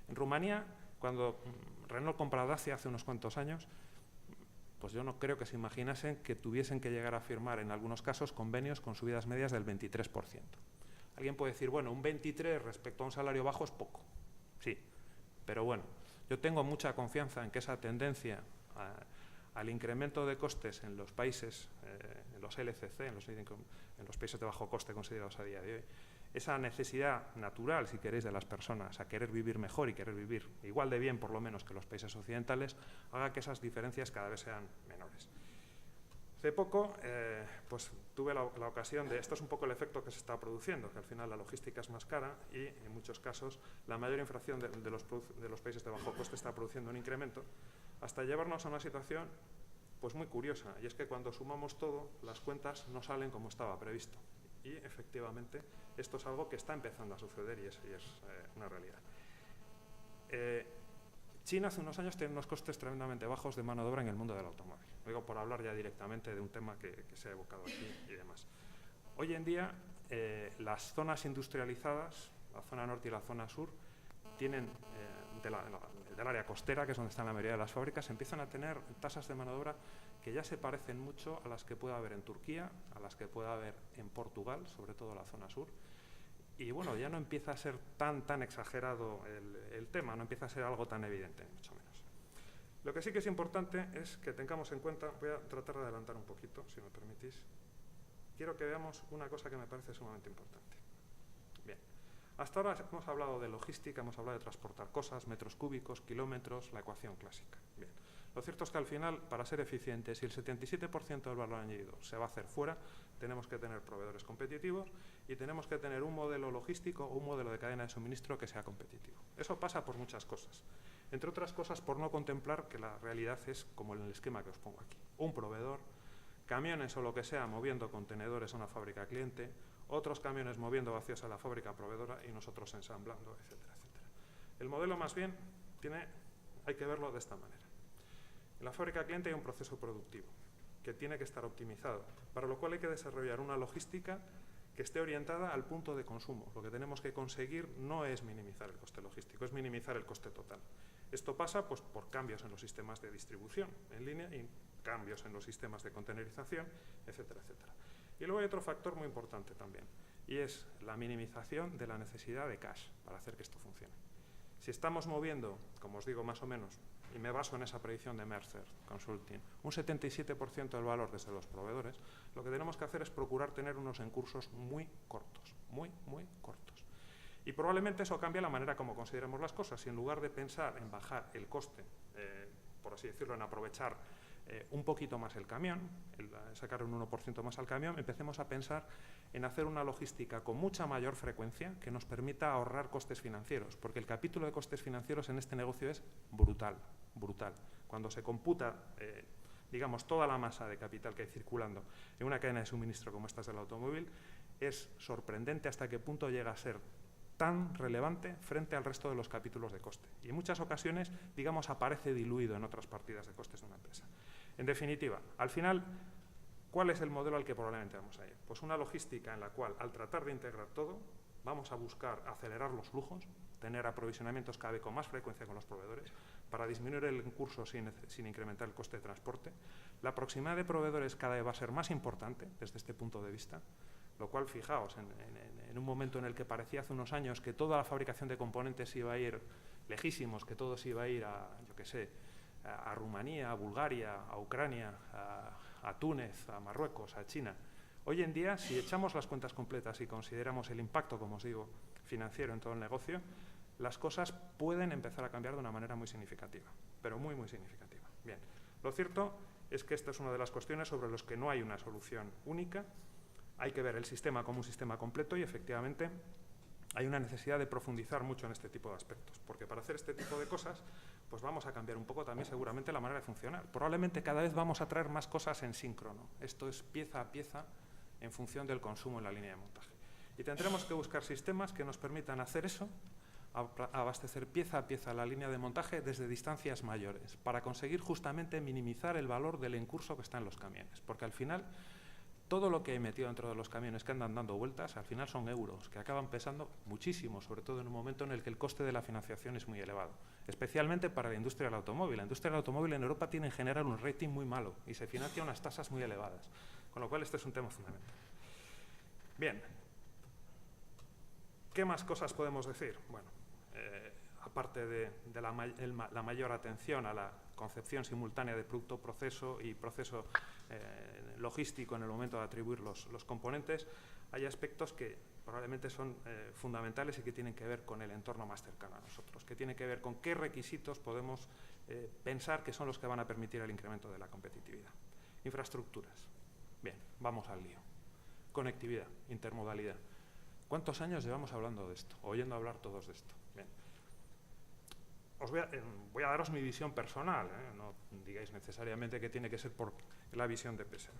En Rumanía, cuando Renault compró a Dacia hace unos cuantos años, pues yo no creo que se imaginasen que tuviesen que llegar a firmar en algunos casos convenios con subidas medias del 23%. Alguien puede decir, bueno, un 23 respecto a un salario bajo es poco. Sí, pero bueno, yo tengo mucha confianza en que esa tendencia al incremento de costes en los países, en los LCC, en los países de bajo coste considerados a día de hoy, esa necesidad natural, si queréis, de las personas a querer vivir mejor y querer vivir igual de bien, por lo menos, que los países occidentales, haga que esas diferencias cada vez sean menores. Hace poco pues tuve la ocasión de, esto es un poco el efecto que se está produciendo, que al final la logística es más cara y en muchos casos la mayor inflación de los países de bajo coste está produciendo un incremento, hasta llevarnos a una situación pues muy curiosa, y es que cuando sumamos todo, las cuentas no salen como estaba previsto. Y efectivamente esto es algo que está empezando a suceder y es una realidad. China hace unos años tenía unos costes tremendamente bajos de mano de obra en el mundo del automóvil. Lo digo por hablar ya directamente de un tema que se ha evocado aquí y demás. Hoy en día las zonas industrializadas, la zona norte y la zona sur, tienen del área costera, que es donde están la mayoría de las fábricas, empiezan a tener tasas de mano de obra que ya se parecen mucho a las que puede haber en Turquía, a las que puede haber en Portugal, sobre todo la zona sur. Y bueno, ya no empieza a ser tan exagerado el tema, no empieza a ser algo tan evidente, ni mucho menos. Lo que sí que es importante es que tengamos en cuenta, voy a tratar de adelantar un poquito, si me permitís. Quiero que veamos una cosa que me parece sumamente importante. Bien, hasta ahora hemos hablado de logística, hemos hablado de transportar cosas, metros cúbicos, kilómetros, la ecuación clásica. Bien, lo cierto es que al final, para ser eficientes, si el 77% del valor añadido se va a hacer fuera, tenemos que tener proveedores competitivos y tenemos que tener un modelo logístico o un modelo de cadena de suministro que sea competitivo. Eso pasa por muchas cosas. Entre otras cosas, por no contemplar que la realidad es como en el esquema que os pongo aquí. Un proveedor, camiones o lo que sea moviendo contenedores a una fábrica cliente, otros camiones moviendo vacíos a la fábrica proveedora y nosotros ensamblando, etcétera, etcétera. El modelo más bien hay que verlo de esta manera. En la fábrica cliente hay un proceso productivo. que tiene que estar optimizado, para lo cual hay que desarrollar una logística que esté orientada al punto de consumo. Lo que tenemos que conseguir no es minimizar el coste logístico, es minimizar el coste total. Esto pasa pues, por cambios en los sistemas de distribución en línea y cambios en los sistemas de containerización, etcétera, etcétera. Y luego hay otro factor muy importante también, y es la minimización de la necesidad de cash para hacer que esto funcione. Si estamos moviendo, como os digo más o menos, y me baso en esa predicción de Mercer Consulting, un 77% del valor desde los proveedores, lo que tenemos que hacer es procurar tener unos encursos muy cortos, muy cortos. Y probablemente eso cambie la manera como consideramos las cosas. Y en lugar de pensar en bajar el coste, por así decirlo, en aprovechar un poquito más el camión, sacar un 1% más al camión, empecemos a pensar en hacer una logística con mucha mayor frecuencia que nos permita ahorrar costes financieros, porque el capítulo de costes financieros en este negocio es brutal, brutal. Cuando se computa, digamos, toda la masa de capital que hay circulando en una cadena de suministro como esta del automóvil, es sorprendente hasta qué punto llega a ser tan relevante frente al resto de los capítulos de coste. Y en muchas ocasiones, digamos, aparece diluido en otras partidas de costes de una empresa. En definitiva, al final, ¿cuál es el modelo al que probablemente vamos a ir? Pues una logística en la cual, al tratar de integrar todo, vamos a buscar acelerar los flujos, tener aprovisionamientos cada vez con más frecuencia con los proveedores, para disminuir el curso sin incrementar el coste de transporte. La proximidad de proveedores cada vez va a ser más importante desde este punto de vista, lo cual, fijaos, en un momento en el que parecía hace unos años que toda la fabricación de componentes iba a ir lejísimos, que todo se iba a ir a, yo qué sé, a Rumanía, a Bulgaria, a Ucrania, a Túnez, a Marruecos, a China. Hoy en día, si echamos las cuentas completas y consideramos el impacto, como os digo, financiero en todo el negocio, las cosas pueden empezar a cambiar de una manera muy significativa, pero muy significativa. Bien, lo cierto es que esta es una de las cuestiones sobre las que no hay una solución única. Hay que ver el sistema como un sistema completo y, efectivamente, hay una necesidad de profundizar mucho en este tipo de aspectos, porque para hacer este tipo de cosas, pues vamos a cambiar un poco también seguramente la manera de funcionar. Probablemente cada vez vamos a traer más cosas en síncrono. Esto es pieza a pieza en función del consumo en la línea de montaje. Y tendremos que buscar sistemas que nos permitan hacer eso, abastecer pieza a pieza la línea de montaje desde distancias mayores, para conseguir justamente minimizar el valor del encurso que está en los camiones, porque al final todo lo que he metido dentro de los camiones que andan dando vueltas, al final son euros, que acaban pesando muchísimo, sobre todo en un momento en el que el coste de la financiación es muy elevado, especialmente para la industria del automóvil. La industria del automóvil en Europa tiene en general un rating muy malo y se financia a unas tasas muy elevadas, con lo cual este es un tema fundamental. Bien, ¿qué más cosas podemos decir? Bueno, aparte de la mayor atención a la concepción simultánea de producto-proceso y proceso logístico en el momento de atribuir los componentes, hay aspectos que probablemente son fundamentales y que tienen que ver con el entorno más cercano a nosotros, que tienen que ver con qué requisitos podemos pensar que son los que van a permitir el incremento de la competitividad. Infraestructuras. Bien, vamos al lío. Conectividad, intermodalidad. ¿Cuántos años llevamos hablando de esto? Oyendo hablar todos de esto. Bien. Os voy a daros mi visión personal, no digáis necesariamente que tiene que ser por la visión de PSA.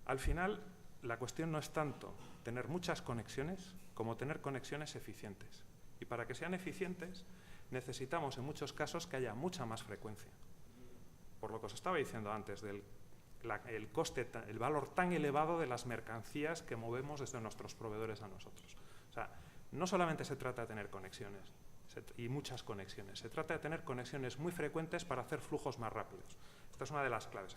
Al final, la cuestión no es tanto tener muchas conexiones como tener conexiones eficientes. Y para que sean eficientes, necesitamos en muchos casos que haya mucha más frecuencia. Por lo que os estaba diciendo antes del el coste, el valor tan elevado de las mercancías que movemos desde nuestros proveedores a nosotros. O sea, no solamente se trata de tener conexiones y muchas conexiones, se trata de tener conexiones muy frecuentes para hacer flujos más rápidos. Esta es una de las claves.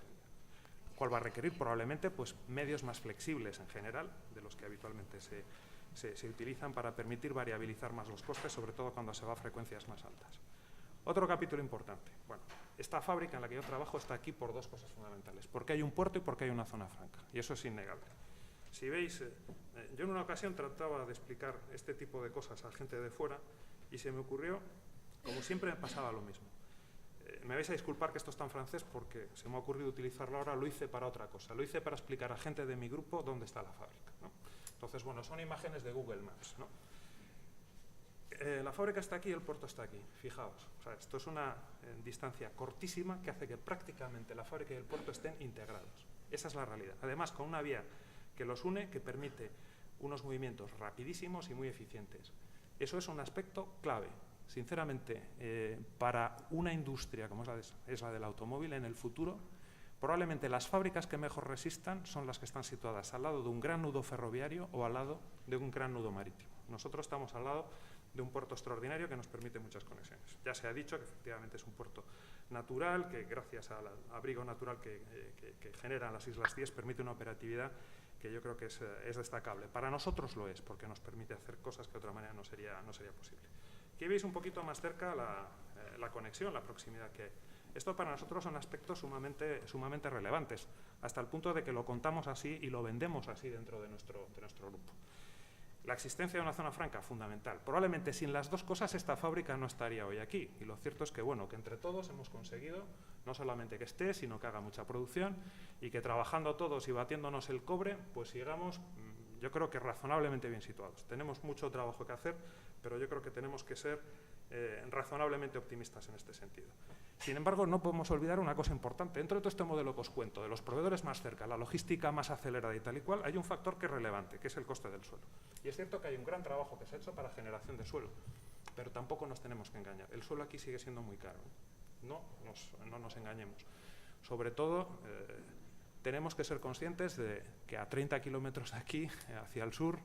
¿Cuál va a requerir? Probablemente pues, medios más flexibles en general de los que habitualmente se utilizan para permitir variabilizar más los costes, sobre todo cuando se va a frecuencias más altas. Otro capítulo importante. Bueno, esta fábrica en la que yo trabajo está aquí por dos cosas fundamentales. Porque hay un puerto y porque hay una zona franca. Y eso es innegable. Si veis, yo en una ocasión trataba de explicar este tipo de cosas a gente de fuera y se me ocurrió, como siempre me pasaba lo mismo. Me vais a disculpar que esto está en francés porque se me ha ocurrido utilizarlo ahora, lo hice para otra cosa. Lo hice para explicar a gente de mi grupo dónde está la fábrica, ¿no? Entonces, bueno, son imágenes de Google Maps, ¿no? La fábrica está aquí y el puerto está aquí, fijaos. O sea, esto es una distancia cortísima que hace que prácticamente la fábrica y el puerto estén integrados. Esa es la realidad. Además, con una vía que los une, que permite unos movimientos rapidísimos y muy eficientes. Eso es un aspecto clave, sinceramente, para una industria como es la del automóvil en el futuro, Probablemente las fábricas que mejor resistan son las que están situadas al lado de un gran nudo ferroviario o al lado de un gran nudo marítimo. Nosotros estamos al lado de un puerto extraordinario que nos permite muchas conexiones. Ya se ha dicho que efectivamente es un puerto natural, que gracias al abrigo natural que generan las Islas Cíes permite una operatividad que yo creo que es destacable. Para nosotros lo es, porque nos permite hacer cosas que de otra manera no sería posible. Aquí veis un poquito más cerca la conexión, la proximidad que hay. Esto para nosotros son aspectos sumamente relevantes, hasta el punto de que lo contamos así y lo vendemos así dentro de nuestro grupo. La existencia de una zona franca, fundamental. Probablemente sin las dos cosas esta fábrica no estaría hoy aquí. Y lo cierto es que, bueno, que entre todos hemos conseguido no solamente que esté, sino que haga mucha producción y que trabajando todos y batiéndonos el cobre, pues sigamos, yo creo que razonablemente bien situados. Tenemos mucho trabajo que hacer, pero yo creo que tenemos que ser razonablemente optimistas en este sentido. Sin embargo, no podemos olvidar una cosa importante. Dentro de todo este modelo que os cuento, de los proveedores más cerca, la logística más acelerada y tal y cual, hay un factor que es relevante, que es el coste del suelo. Y es cierto que hay un gran trabajo que se ha hecho para generación de suelo, pero tampoco nos tenemos que engañar. El suelo aquí sigue siendo muy caro. No nos engañemos. Sobre todo, tenemos que ser conscientes de que a 30 kilómetros de aquí, hacia el sur,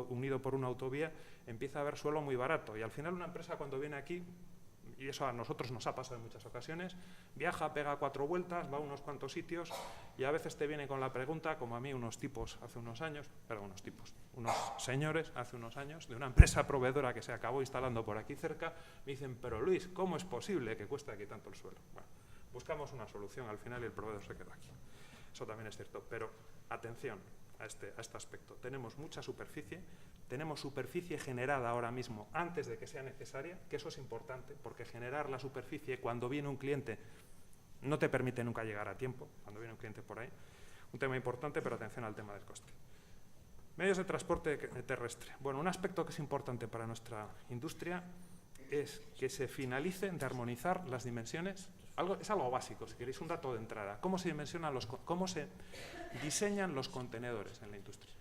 unido por una autovía, empieza a haber suelo muy barato. Y al final una empresa cuando viene aquí, y eso a nosotros nos ha pasado en muchas ocasiones, viaja, pega 4 vueltas, va a unos cuantos sitios y a veces te viene con la pregunta, como a mí unos señores hace unos años, de una empresa proveedora que se acabó instalando por aquí cerca, me dicen, pero Luis, ¿cómo es posible que cueste aquí tanto el suelo? Bueno, buscamos una solución al final y el proveedor se quedó aquí. Eso también es cierto, pero atención a este aspecto. Tenemos mucha superficie, tenemos superficie generada ahora mismo antes de que sea necesaria, que eso es importante, porque generar la superficie cuando viene un cliente no te permite nunca llegar a tiempo, cuando viene un cliente por ahí. Un tema importante, pero atención al tema del coste. Medios de transporte terrestre. Bueno, un aspecto que es importante para nuestra industria es que se finalicen de armonizar las dimensiones. Es algo básico, si queréis un dato de entrada. ¿Cómo se diseñan los contenedores en la industria?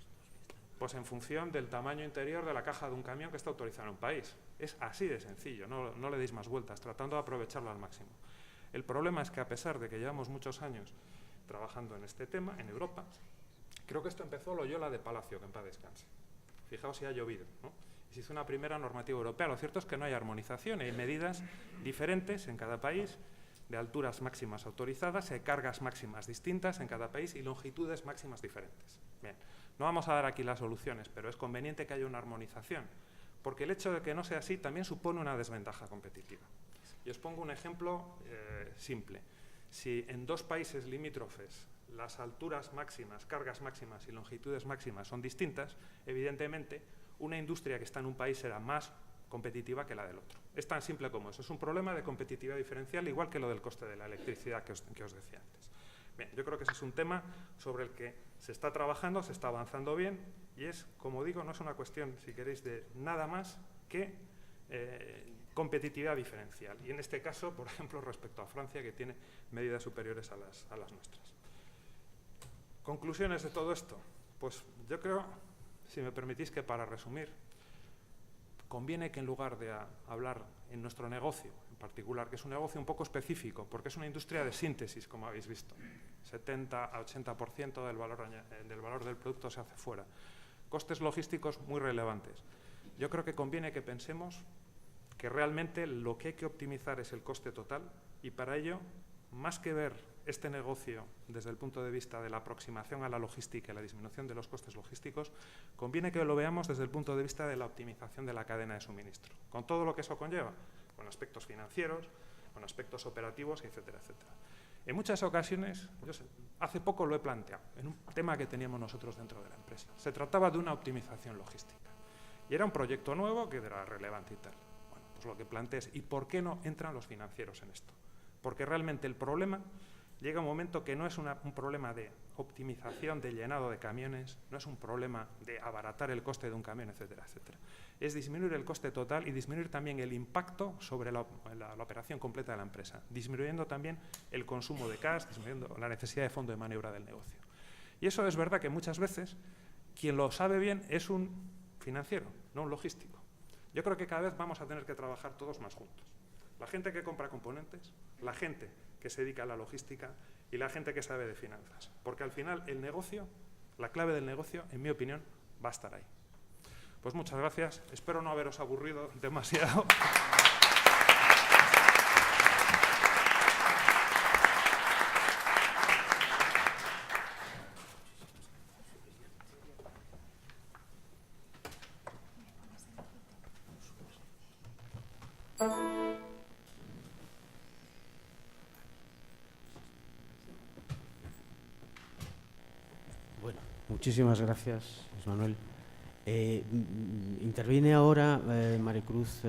Pues en función del tamaño interior de la caja de un camión que está autorizado en un país. Es así de sencillo, no le deis más vueltas, tratando de aprovecharlo al máximo. El problema es que a pesar de que llevamos muchos años trabajando en este tema, en Europa, creo que esto empezó Loyola de Palacio, que en paz descanse. Fijaos si ha llovido, ¿no? Y se hizo una primera normativa europea. Lo cierto es que no hay armonización, hay medidas diferentes en cada país, de alturas máximas autorizadas, hay cargas máximas distintas en cada país y longitudes máximas diferentes. Bien, no vamos a dar aquí las soluciones, pero es conveniente que haya una armonización, porque el hecho de que no sea así también supone una desventaja competitiva. Y os pongo un ejemplo simple. Si en dos países limítrofes las alturas máximas, cargas máximas y longitudes máximas son distintas, evidentemente una industria que está en un país será más competitiva que la del otro. Es tan simple como eso. Es un problema de competitividad diferencial, igual que lo del coste de la electricidad que os decía antes. Bien, yo creo que ese es un tema sobre el que se está trabajando, se está avanzando bien y es, como digo, no es una cuestión, si queréis, de nada más que competitividad diferencial. Y en este caso, por ejemplo, respecto a Francia, que tiene medidas superiores a las nuestras. Conclusiones de todo esto. Pues yo creo, si me permitís, que para resumir, conviene que en lugar de hablar en nuestro negocio en particular, que es un negocio un poco específico, porque es una industria de síntesis, como habéis visto, 70 a 80% del valor del producto se hace fuera. Costes logísticos muy relevantes. Yo creo que conviene que pensemos que realmente lo que hay que optimizar es el coste total y para ello, más que ver este negocio desde el punto de vista de la aproximación a la logística y la disminución de los costes logísticos, conviene que lo veamos desde el punto de vista de la optimización de la cadena de suministro, con todo lo que eso conlleva, con aspectos financieros, con aspectos operativos, etcétera, etcétera. En muchas ocasiones, hace poco lo he planteado, en un tema que teníamos nosotros dentro de la empresa. Se trataba de una optimización logística y era un proyecto nuevo que era relevante y tal. Bueno, pues lo que planteé es, ¿y por qué no entran los financieros en esto? Porque realmente el problema llega un momento que no es un problema de optimización, de llenado de camiones, no es un problema de abaratar el coste de un camión, etcétera, etcétera. Es disminuir el coste total y disminuir también el impacto sobre la operación completa de la empresa, disminuyendo también el consumo de cash, disminuyendo la necesidad de fondo de maniobra del negocio. Y eso es verdad que muchas veces quien lo sabe bien es un financiero, no un logístico. Yo creo que cada vez vamos a tener que trabajar todos más juntos. La gente que compra componentes, la gente que se dedica a la logística y la gente que sabe de finanzas. Porque al final el negocio, la clave del negocio, en mi opinión, va a estar ahí. Pues muchas gracias. Espero no haberos aburrido demasiado.
Bueno, muchísimas gracias, Luis Manuel. Interviene ahora Maricruz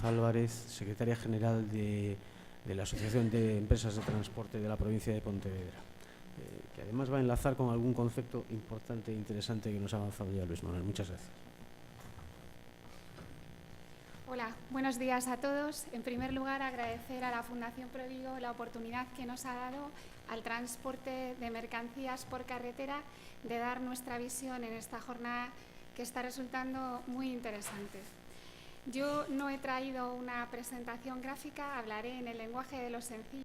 Álvarez, secretaria general de la Asociación de Empresas de Transporte de la provincia de Pontevedra, que además va a enlazar con algún concepto importante e interesante que nos ha avanzado ya Luis Manuel. Muchas gracias.
Hola, buenos días a todos. En primer lugar, agradecer a la Fundación Provigo la oportunidad que nos ha dado al transporte de mercancías por carretera de dar nuestra visión en esta jornada que está resultando muy interesante. Yo no he traído una presentación gráfica, hablaré en el lenguaje de lo sencillo.